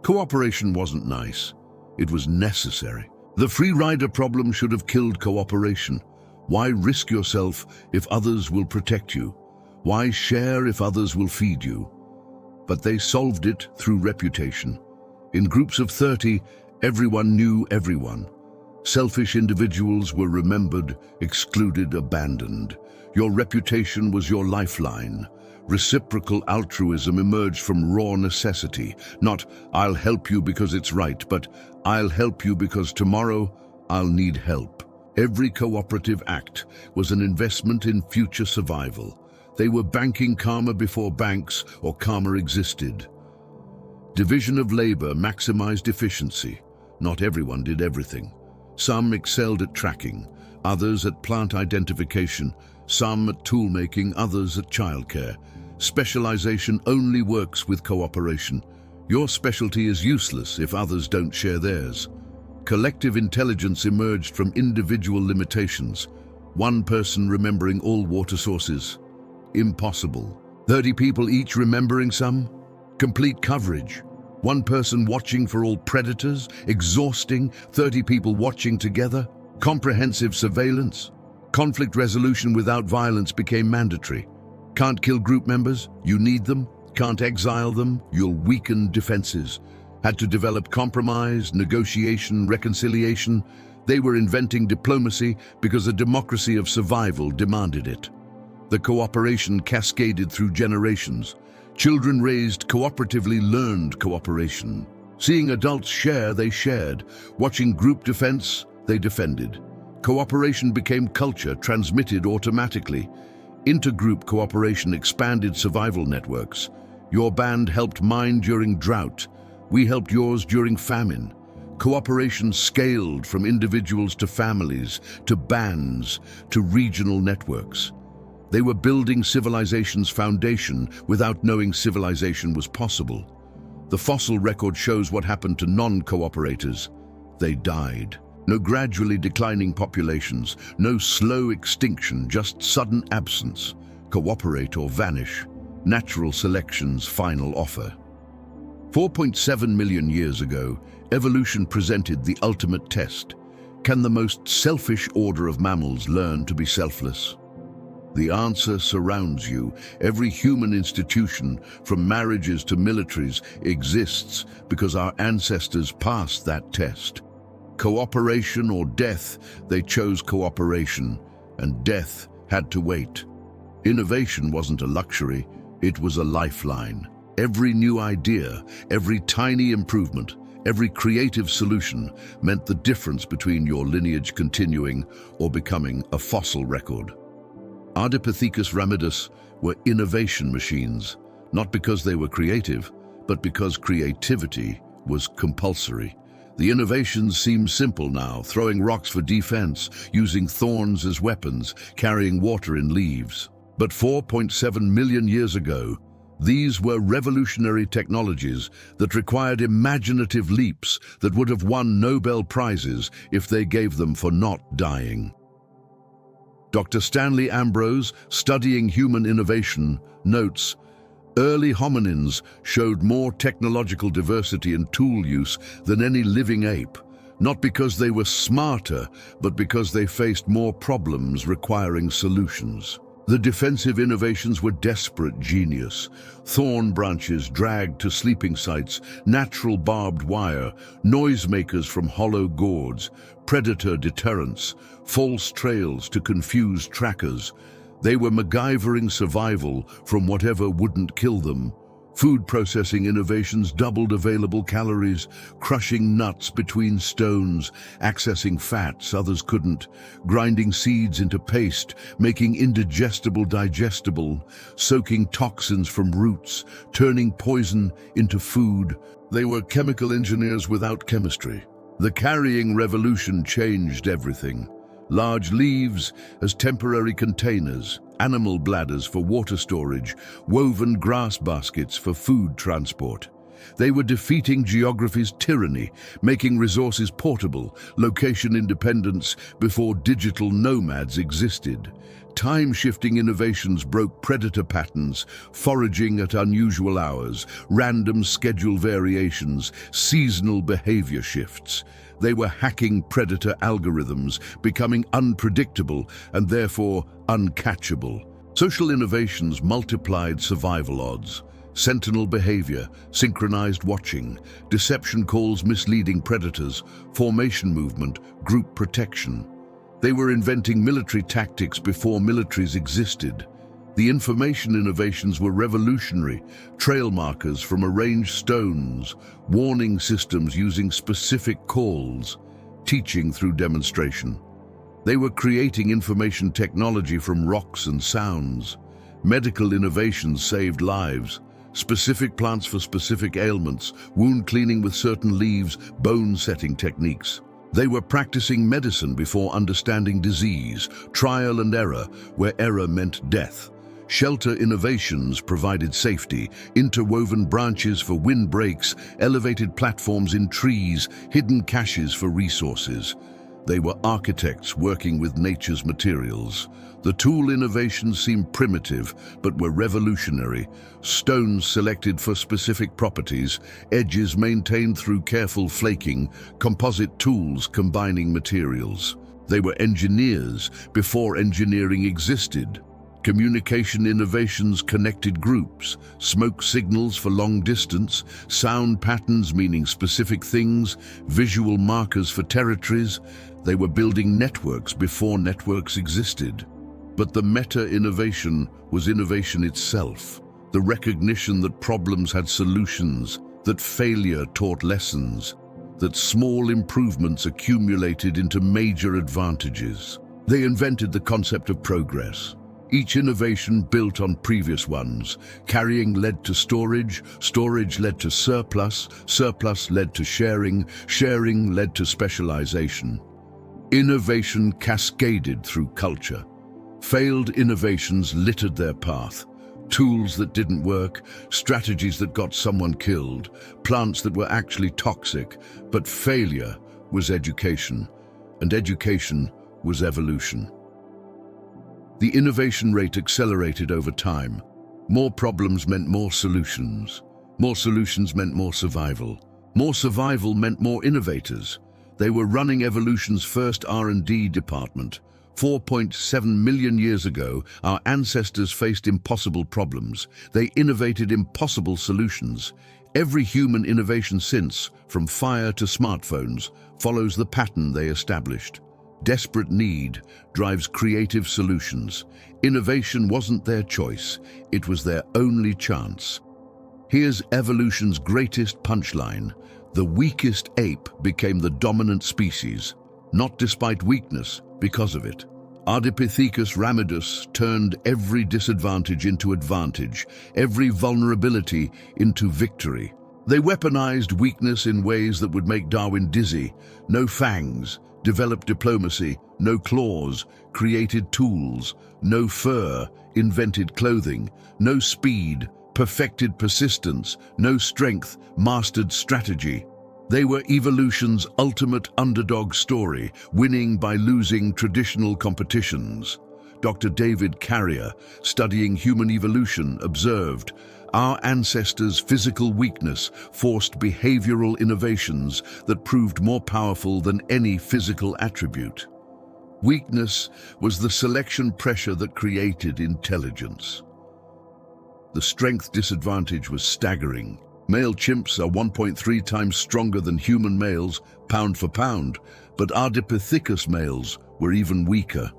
Cooperation wasn't nice. It was necessary. The free rider problem should have killed cooperation. Why risk yourself if others will protect you? Why share if others will feed you? But they solved it through reputation. In groups of 30, everyone knew everyone. Selfish individuals were remembered, excluded, abandoned. Your reputation was your lifeline. Reciprocal altruism emerged from raw necessity. Not, I'll help you because it's right, but I'll help you because tomorrow I'll need help. Every cooperative act was an investment in future survival. They were banking karma before banks or karma existed. Division of labor maximized efficiency. Not everyone did everything. Some excelled at tracking, others at plant identification, some at tool making, others at childcare. Specialization only works with cooperation. Your specialty is useless if others don't share theirs. Collective intelligence emerged from individual limitations. One person remembering all water sources. Impossible. 30 people each remembering some? Complete coverage. One person watching for all predators? Exhausting. 30 people watching together? Comprehensive surveillance. Conflict resolution without violence became mandatory. Can't kill group members? You need them. Can't exile them? You'll weaken defenses. Had to develop compromise, negotiation, reconciliation. They were inventing diplomacy because a democracy of survival demanded it. The cooperation cascaded through generations. Children raised cooperatively learned cooperation. Seeing adults share, they shared. Watching group defense, they defended. Cooperation became culture, transmitted automatically. Intergroup cooperation expanded survival networks. Your band helped mine during drought. We helped yours during famine. Cooperation scaled from individuals to families, to bands, to regional networks. They were building civilization's foundation without knowing civilization was possible. The fossil record shows what happened to non-cooperators. They died. No gradually declining populations, no slow extinction, just sudden absence. Cooperate or vanish. Natural selection's final offer. 4.7 million years ago, evolution presented the ultimate test. Can the most selfish order of mammals learn to be selfless? The answer surrounds you. Every human institution, from marriages to militaries, exists because our ancestors passed that test. Cooperation or death, they chose cooperation, and death had to wait. Innovation wasn't a luxury, it was a lifeline. Every new idea, every tiny improvement, every creative solution meant the difference between your lineage continuing or becoming a fossil record. Ardipithecus ramidus were innovation machines, not because they were creative, but because creativity was compulsory. The innovations seem simple now, throwing rocks for defense, using thorns as weapons, carrying water in leaves. But 4.7 million years ago, these were revolutionary technologies that required imaginative leaps that would have won Nobel Prizes if they gave them for not dying. Dr. Stanley Ambrose, studying human innovation, notes, early hominins showed more technological diversity and tool use than any living ape, not because they were smarter, but because they faced more problems requiring solutions. The defensive innovations were desperate genius. Thorn branches dragged to sleeping sites, natural barbed wire, noisemakers from hollow gourds, predator deterrence, false trails to confuse trackers. They were MacGyvering survival from whatever wouldn't kill them. Food processing innovations doubled available calories, crushing nuts between stones, accessing fats others couldn't, grinding seeds into paste, making indigestible digestible, soaking toxins from roots, turning poison into food. They were chemical engineers without chemistry. The carrying revolution changed everything. Large leaves as temporary containers, animal bladders for water storage, woven grass baskets for food transport. They were defeating geography's tyranny, making resources portable, location independence before digital nomads existed. Time-shifting innovations broke predator patterns, foraging at unusual hours, random schedule variations, seasonal behavior shifts. They were hacking predator algorithms, becoming unpredictable and therefore uncatchable. Social innovations multiplied survival odds. Sentinel behavior, synchronized watching, deception calls misleading predators, formation movement, group protection. They were inventing military tactics before militaries existed. The information innovations were revolutionary, trail markers from arranged stones, warning systems using specific calls, teaching through demonstration. They were creating information technology from rocks and sounds. Medical innovations saved lives, specific plants for specific ailments, wound cleaning with certain leaves, bone-setting techniques. They were practicing medicine before understanding disease, trial and error, where error meant death. Shelter innovations provided safety, interwoven branches for windbreaks, elevated platforms in trees, hidden caches for resources. They were architects working with nature's materials. The tool innovations seemed primitive, but were revolutionary. Stones selected for specific properties, edges maintained through careful flaking, composite tools combining materials. They were engineers before engineering existed. Communication innovations connected groups, smoke signals for long distance, sound patterns meaning specific things, visual markers for territories. They were building networks before networks existed. But the meta-innovation was innovation itself, the recognition that problems had solutions, that failure taught lessons, that small improvements accumulated into major advantages. They invented the concept of progress. Each innovation built on previous ones. Carrying led to storage, storage led to surplus, surplus led to sharing, sharing led to specialization. Innovation cascaded through culture. Failed innovations littered their path. Tools that didn't work, strategies that got someone killed, plants that were actually toxic, but failure was education, and education was evolution. The innovation rate accelerated over time. More problems meant more solutions. More solutions meant more survival. More survival meant more innovators. They were running evolution's first R&D department. 4.7 million years ago, our ancestors faced impossible problems. They innovated impossible solutions. Every human innovation since, from fire to smartphones, follows the pattern they established. Desperate need drives creative solutions. Innovation wasn't their choice, it was their only chance. Here's evolution's greatest punchline. The weakest ape became the dominant species, not despite weakness, because of it. Ardipithecus ramidus turned every disadvantage into advantage, every vulnerability into victory. They weaponized weakness in ways that would make Darwin dizzy. No fangs, developed diplomacy, no claws, created tools, no fur, invented clothing, no speed, perfected persistence, no strength, mastered strategy. They were evolution's ultimate underdog story, winning by losing traditional competitions. Dr. David Carrier, studying human evolution, observed, our ancestors' physical weakness forced behavioral innovations that proved more powerful than any physical attribute. Weakness was the selection pressure that created intelligence. The strength disadvantage was staggering. Male chimps are 1.3 times stronger than human males, pound for pound, but Ardipithecus males were even weaker.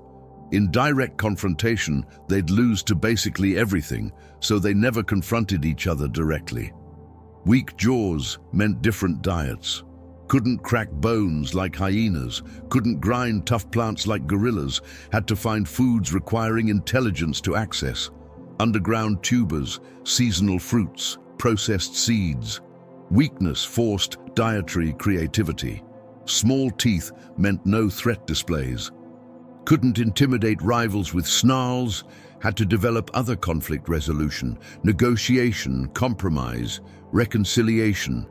In direct confrontation, they'd lose to basically everything, so they never confronted each other directly. Weak jaws meant different diets. Couldn't crack bones like hyenas, couldn't grind tough plants like gorillas, had to find foods requiring intelligence to access. Underground tubers, seasonal fruits, processed seeds. Weakness forced dietary creativity. Small teeth meant no threat displays. Couldn't intimidate rivals with snarls, had to develop other conflict resolution, negotiation, compromise, reconciliation.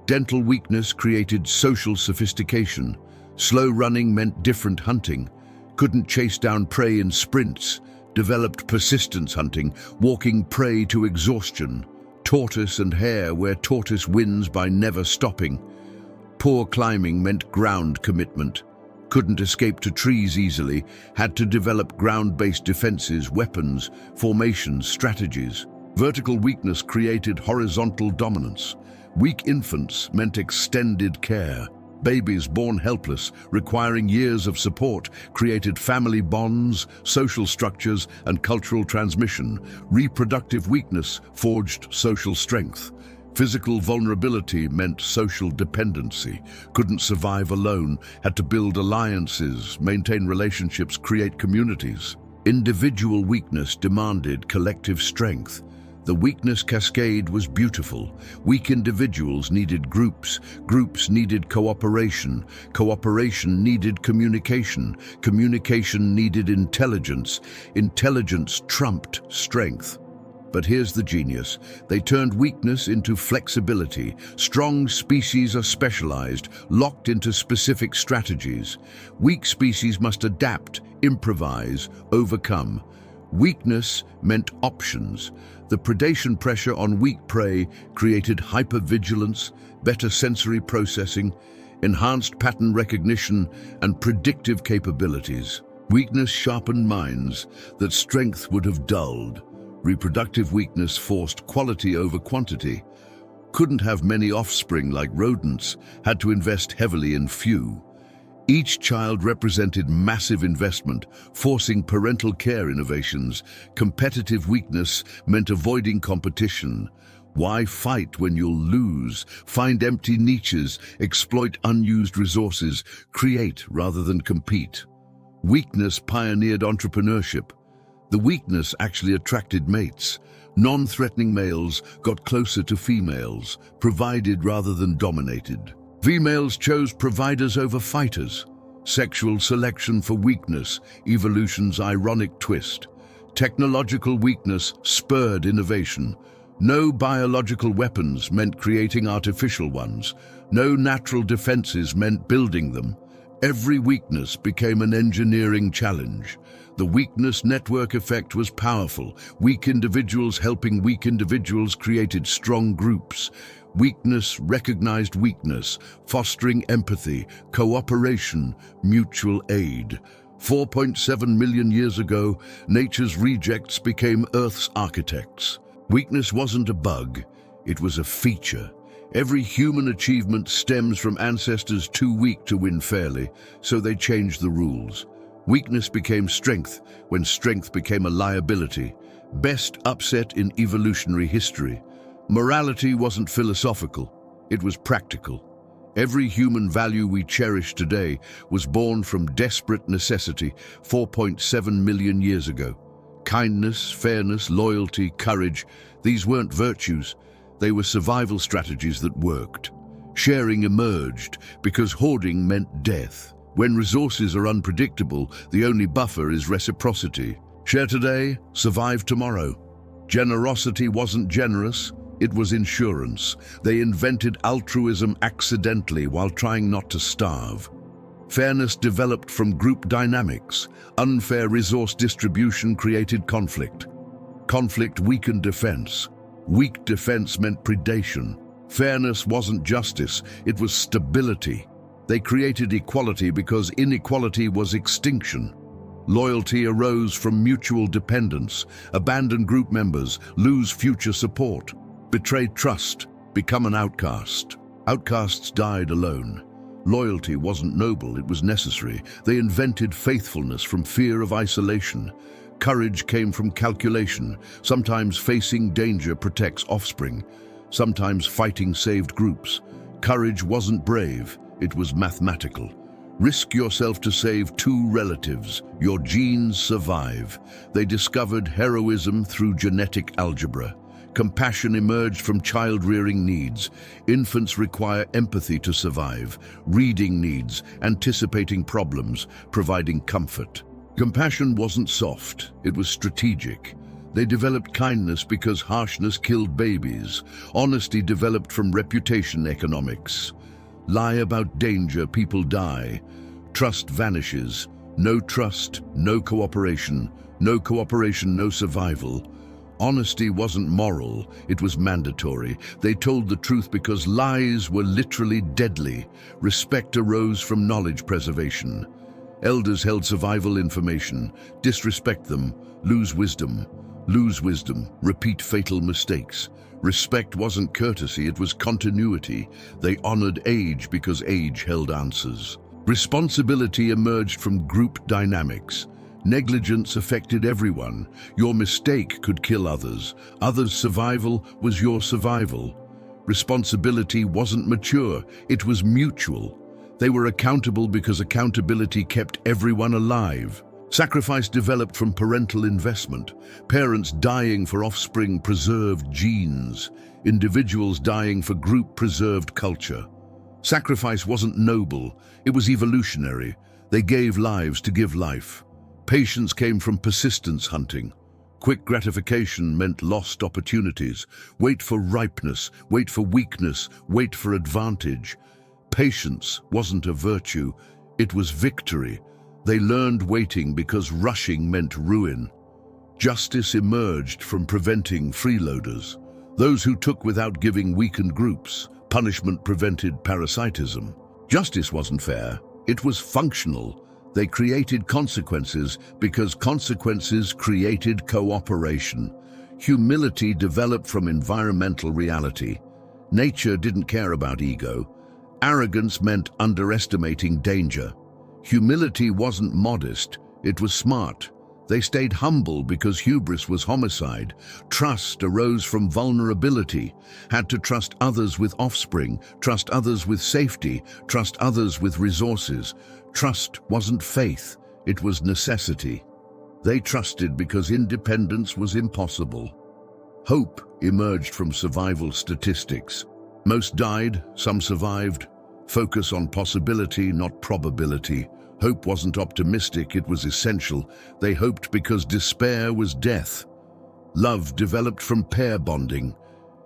Dental weakness created social sophistication. Slow running meant different hunting. Couldn't chase down prey in sprints, developed persistence hunting, walking prey to exhaustion. Tortoise and hare, where tortoise wins by never stopping. Poor climbing meant ground commitment. Couldn't escape to trees easily, had to develop ground-based defenses, weapons, formations, strategies. Vertical weakness created horizontal dominance. Weak infants meant extended care. Babies born helpless, requiring years of support, created family bonds, social structures, and cultural transmission. Reproductive weakness forged social strength. Physical vulnerability meant social dependency. Couldn't survive alone, had to build alliances, maintain relationships, create communities. Individual weakness demanded collective strength. The weakness cascade was beautiful. Weak individuals needed groups. Groups needed cooperation. Cooperation needed communication. Communication needed intelligence. Intelligence trumped strength. But here's the genius. They turned weakness into flexibility. Strong species are specialized, locked into specific strategies. Weak species must adapt, improvise, overcome. Weakness meant options. The predation pressure on weak prey created hypervigilance, better sensory processing, enhanced pattern recognition, and predictive capabilities. Weakness sharpened minds that strength would have dulled. Reproductive weakness forced quality over quantity. Couldn't have many offspring like rodents, had to invest heavily in few. Each child represented massive investment, forcing parental care innovations. Competitive weakness meant avoiding competition. Why fight when you'll lose? Find empty niches, exploit unused resources, create rather than compete. Weakness pioneered entrepreneurship. The weakness actually attracted mates. Non-threatening males got closer to females, provided rather than dominated. Females chose providers over fighters. Sexual selection for weakness, evolution's ironic twist. Technological weakness spurred innovation. No biological weapons meant creating artificial ones. No natural defenses meant building them. Every weakness became an engineering challenge. The weakness network effect was powerful. Weak individuals helping weak individuals created strong groups. Weakness recognized weakness, fostering empathy, cooperation, mutual aid. 4.7 million years ago, nature's rejects became Earth's architects. Weakness wasn't a bug, it was a feature. Every human achievement stems from ancestors too weak to win fairly, so they changed the rules. Weakness became strength when strength became a liability. Best upset in evolutionary history. Morality wasn't philosophical, it was practical. Every human value we cherish today was born from desperate necessity 4.7 million years ago. Kindness, fairness, loyalty, courage, these weren't virtues. They were survival strategies that worked. Sharing emerged because hoarding meant death. When resources are unpredictable, the only buffer is reciprocity. Share today, survive tomorrow. Generosity wasn't generous, it was insurance. They invented altruism accidentally while trying not to starve. Fairness developed from group dynamics. Unfair resource distribution created conflict. Conflict weakened defense. Weak defense meant predation. Fairness wasn't justice, it was stability. They created equality because inequality was extinction. Loyalty arose from mutual dependence. Abandon group members, lose future support. Betray trust, become an outcast. Outcasts died alone. Loyalty wasn't noble, it was necessary. They invented faithfulness from fear of isolation. Courage came from calculation. Sometimes facing danger protects offspring. Sometimes fighting saved groups. Courage wasn't brave, it was mathematical. Risk yourself to save two relatives. Your genes survive. They discovered heroism through genetic algebra. Compassion emerged from child-rearing needs. Infants require empathy to survive. Reading needs, anticipating problems, providing comfort. Compassion wasn't soft, it was strategic. They developed kindness because harshness killed babies. Honesty developed from reputation economics. Lie about danger, people die. Trust vanishes. No trust, no cooperation. No cooperation, no survival. Honesty wasn't moral, it was mandatory. They told the truth because lies were literally deadly. Respect arose from knowledge preservation. Elders held survival information. Disrespect them, lose wisdom. Lose wisdom, repeat fatal mistakes. Respect wasn't courtesy, it was continuity. They honored age because age held answers. Responsibility emerged from group dynamics. Negligence affected everyone. Your mistake could kill others. Others' survival was your survival. Responsibility wasn't mature, it was mutual. They were accountable because accountability kept everyone alive. Sacrifice developed from parental investment. Parents dying for offspring preserved genes. Individuals dying for group preserved culture. Sacrifice wasn't noble, it was evolutionary. They gave lives to give life. Patience came from persistence hunting. Quick gratification meant lost opportunities. Wait for ripeness, wait for weakness, wait for advantage. Patience wasn't a virtue, it was victory. They learned waiting because rushing meant ruin. Justice emerged from preventing freeloaders. Those who took without giving weakened groups. Punishment prevented parasitism. Justice wasn't fair, it was functional. They created consequences because consequences created cooperation. Humility developed from environmental reality. Nature didn't care about ego. Arrogance meant underestimating danger. Humility wasn't modest, it was smart. They stayed humble because hubris was homicide. Trust arose from vulnerability. Had to trust others with offspring, trust others with safety, trust others with resources. Trust wasn't faith, it was necessity. They trusted because independence was impossible. Hope emerged from survival statistics. Most died, some survived. Focus on possibility, not probability. Hope wasn't optimistic, it was essential. They hoped because despair was death. Love developed from pair bonding.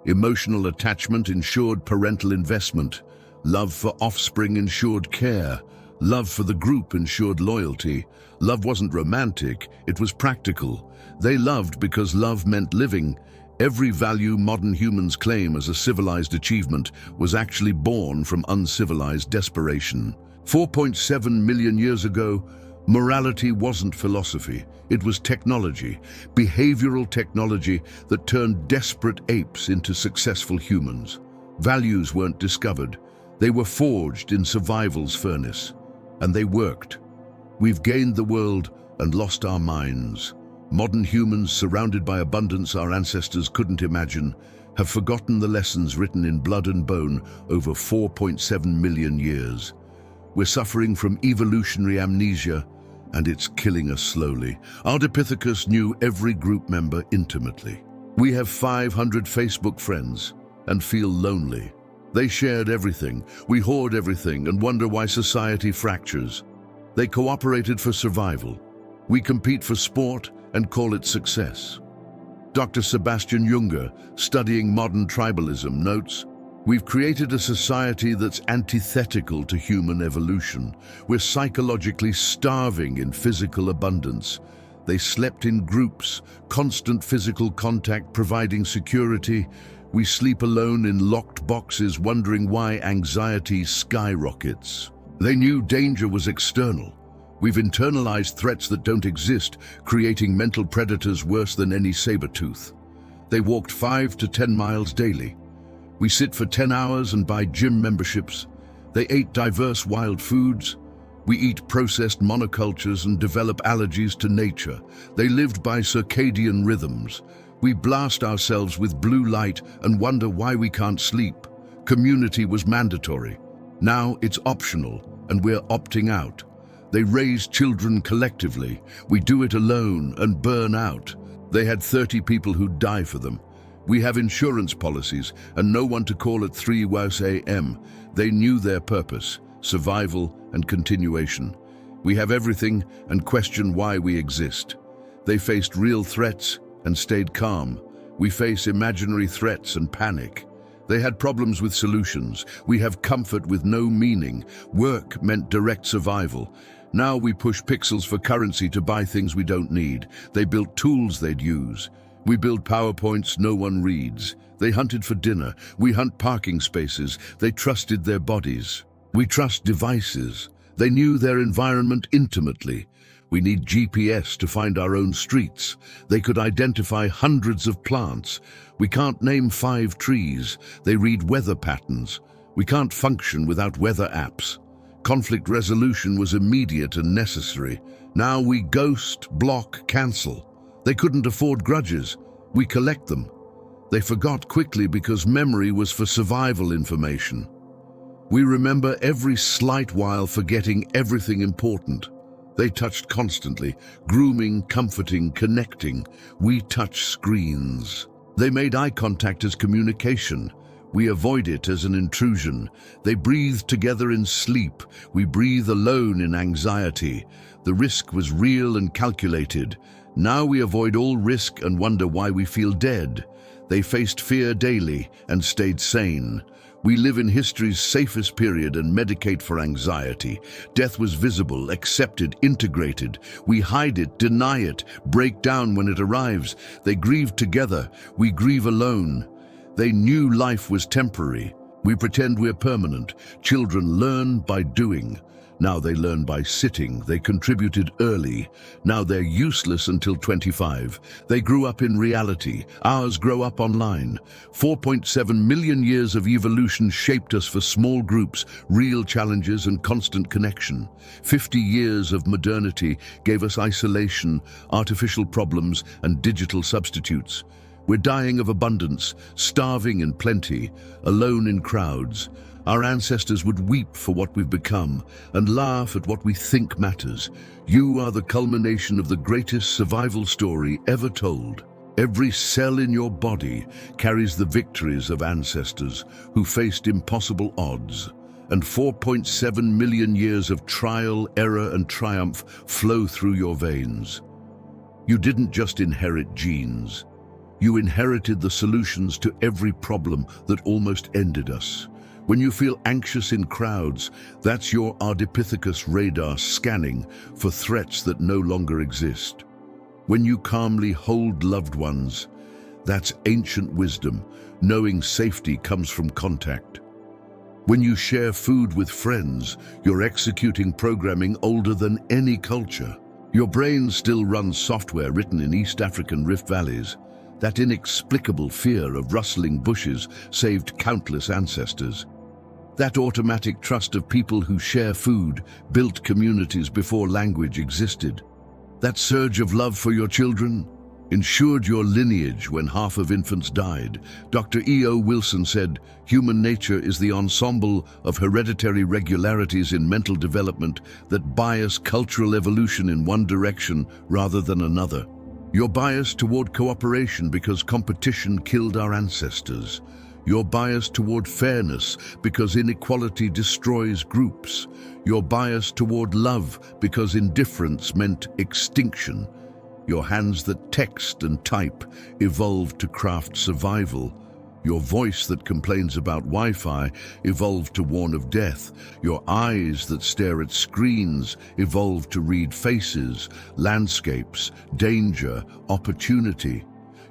Emotional attachment ensured parental investment. Love for offspring ensured care. Love for the group ensured loyalty. Love wasn't romantic, it was practical. They loved because love meant living. Every value modern humans claim as a civilized achievement was actually born from uncivilized desperation. 4.7 million years ago, morality wasn't philosophy, it was technology, behavioral technology that turned desperate apes into successful humans. Values weren't discovered, they were forged in survival's furnace, and they worked. We've gained the world and lost our minds. Modern humans, surrounded by abundance our ancestors couldn't imagine, have forgotten the lessons written in blood and bone over 4.7 million years. We're suffering from evolutionary amnesia, and it's killing us slowly. Ardipithecus knew every group member intimately. We have 500 Facebook friends and feel lonely. They shared everything, we hoard everything and wonder why society fractures. They cooperated for survival. We compete for sport and call it success. Dr. Sebastian Junger, studying modern tribalism, notes, "We've created a society that's antithetical to human evolution. We're psychologically starving in physical abundance. They slept in groups, constant physical contact providing security. We sleep alone in locked boxes wondering why anxiety skyrockets. They knew danger was external. We've internalized threats that don't exist, creating mental predators worse than any saber-tooth. They walked 5 to 10 miles daily. We sit for 10 hours and buy gym memberships. They ate diverse wild foods. We eat processed monocultures and develop allergies to nature. They lived by circadian rhythms. We blast ourselves with blue light and wonder why we can't sleep. Community was mandatory. Now it's optional, and we're opting out. They raise children collectively. We do it alone and burn out. They had 30 people who'd die for them. We have insurance policies and no one to call at 3 a.m. They knew their purpose, survival and continuation. We have everything and question why we exist. They faced real threats and stayed calm. We face imaginary threats and panic. They had problems with solutions. We have comfort with no meaning. Work meant direct survival. Now we push pixels for currency to buy things we don't need. They built tools they'd use. We build PowerPoints no one reads. They hunted for dinner. We hunt parking spaces. They trusted their bodies. We trust devices. They knew their environment intimately. We need GPS to find our own streets. They could identify hundreds of plants. We can't name 5 trees. They read weather patterns. We can't function without weather apps. Conflict resolution was immediate and necessary. Now we ghost, block, cancel. They couldn't afford grudges. We collect them. They forgot quickly because memory was for survival information. We remember every slight while forgetting everything important. They touched constantly, grooming, comforting, connecting. We touch screens. They made eye contact as communication. We avoid it as an intrusion. They breathe together in sleep. We breathe alone in anxiety. The risk was real and calculated. Now we avoid all risk and wonder why we feel dead. They faced fear daily and stayed sane. We live in history's safest period and medicate for anxiety. Death was visible, accepted, integrated. We hide it, deny it, break down when it arrives. They grieve together. We grieve alone. They knew life was temporary. We pretend we're permanent. Children learn by doing. Now they learn by sitting. They contributed early. Now they're useless until 25. They grew up in reality. Ours grow up online. 4.7 million years of evolution shaped us for small groups, real challenges and constant connection. 50 years of modernity gave us isolation, artificial problems and digital substitutes. We're dying of abundance, starving in plenty, alone in crowds. Our ancestors would weep for what we've become and laugh at what we think matters. You are the culmination of the greatest survival story ever told. Every cell in your body carries the victories of ancestors who faced impossible odds. And 4.7 million years of trial, error, and triumph flow through your veins. You didn't just inherit genes. You inherited the solutions to every problem that almost ended us. When you feel anxious in crowds, that's your Ardipithecus radar scanning for threats that no longer exist. When you calmly hold loved ones, that's ancient wisdom, knowing safety comes from contact. When you share food with friends, you're executing programming older than any culture. Your brain still runs software written in East African rift valleys. That inexplicable fear of rustling bushes saved countless ancestors. That automatic trust of people who share food built communities before language existed. That surge of love for your children ensured your lineage when half of infants died. Dr. E.O. Wilson said, "Human nature is the ensemble of hereditary regularities in mental development that bias cultural evolution in one direction rather than another." You're biased toward cooperation because competition killed our ancestors. You're biased toward fairness because inequality destroys groups. You're biased toward love because indifference meant extinction. Your hands that text and type evolved to craft survival. Your voice that complains about Wi-Fi evolved to warn of death. Your eyes that stare at screens evolved to read faces, landscapes, danger, opportunity.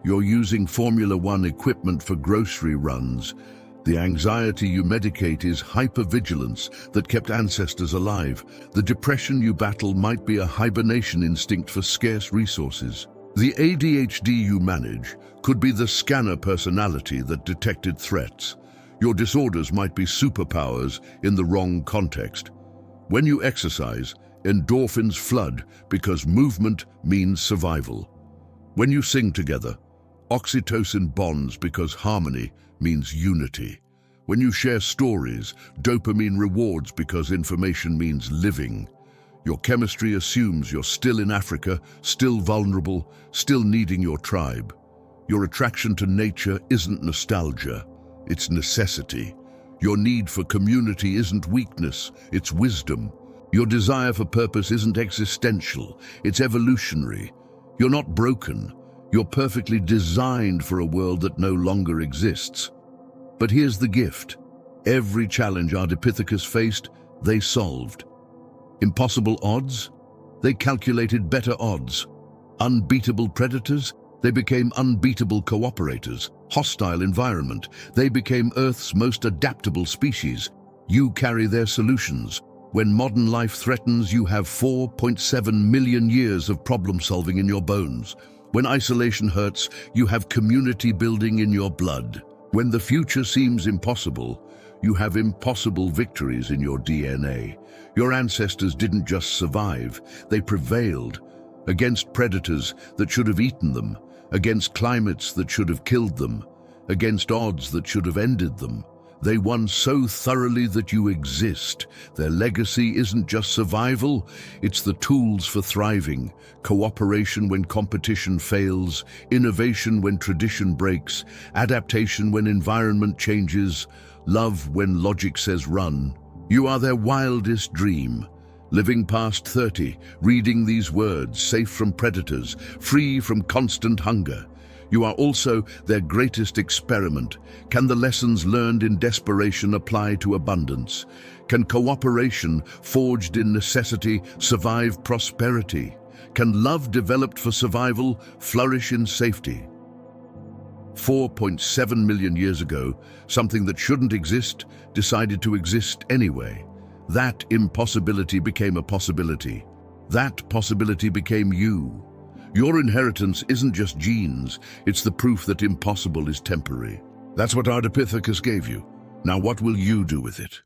You're using Formula One equipment for grocery runs. The anxiety you medicate is hypervigilance that kept ancestors alive. The depression you battle might be a hibernation instinct for scarce resources. The ADHD you manage could be the scanner personality that detected threats. Your disorders might be superpowers in the wrong context. When you exercise, endorphins flood because movement means survival. When you sing together, oxytocin bonds because harmony means unity. When you share stories, dopamine rewards because information means living. Your chemistry assumes you're still in Africa, still vulnerable, still needing your tribe. Your attraction to nature isn't nostalgia, it's necessity. Your need for community isn't weakness, it's wisdom. Your desire for purpose isn't existential, it's evolutionary. You're not broken. You're perfectly designed for a world that no longer exists. But here's the gift. Every challenge Ardipithecus faced, they solved. Impossible odds? They calculated better odds. Unbeatable predators? They became unbeatable cooperators. Hostile environment? They became Earth's most adaptable species. You carry their solutions. When modern life threatens, you have 4.7 million years of problem solving in your bones. When isolation hurts, you have community building in your blood. When the future seems impossible, you have impossible victories in your DNA. Your ancestors didn't just survive, they prevailed against predators that should have eaten them, against climates that should have killed them, against odds that should have ended them. They won so thoroughly that you exist. Their legacy isn't just survival, it's the tools for thriving. Cooperation when competition fails, innovation when tradition breaks, adaptation when environment changes, love when logic says run. You are their wildest dream. Living past 30, reading these words, safe from predators, free from constant hunger. You are also their greatest experiment. Can the lessons learned in desperation apply to abundance? Can cooperation, forged in necessity, survive prosperity? Can love developed for survival flourish in safety? 4.7 million years ago, something that shouldn't exist decided to exist anyway. That impossibility became a possibility. That possibility became you. Your inheritance isn't just genes, it's the proof that impossible is temporary. That's what Ardipithecus gave you. Now what will you do with it?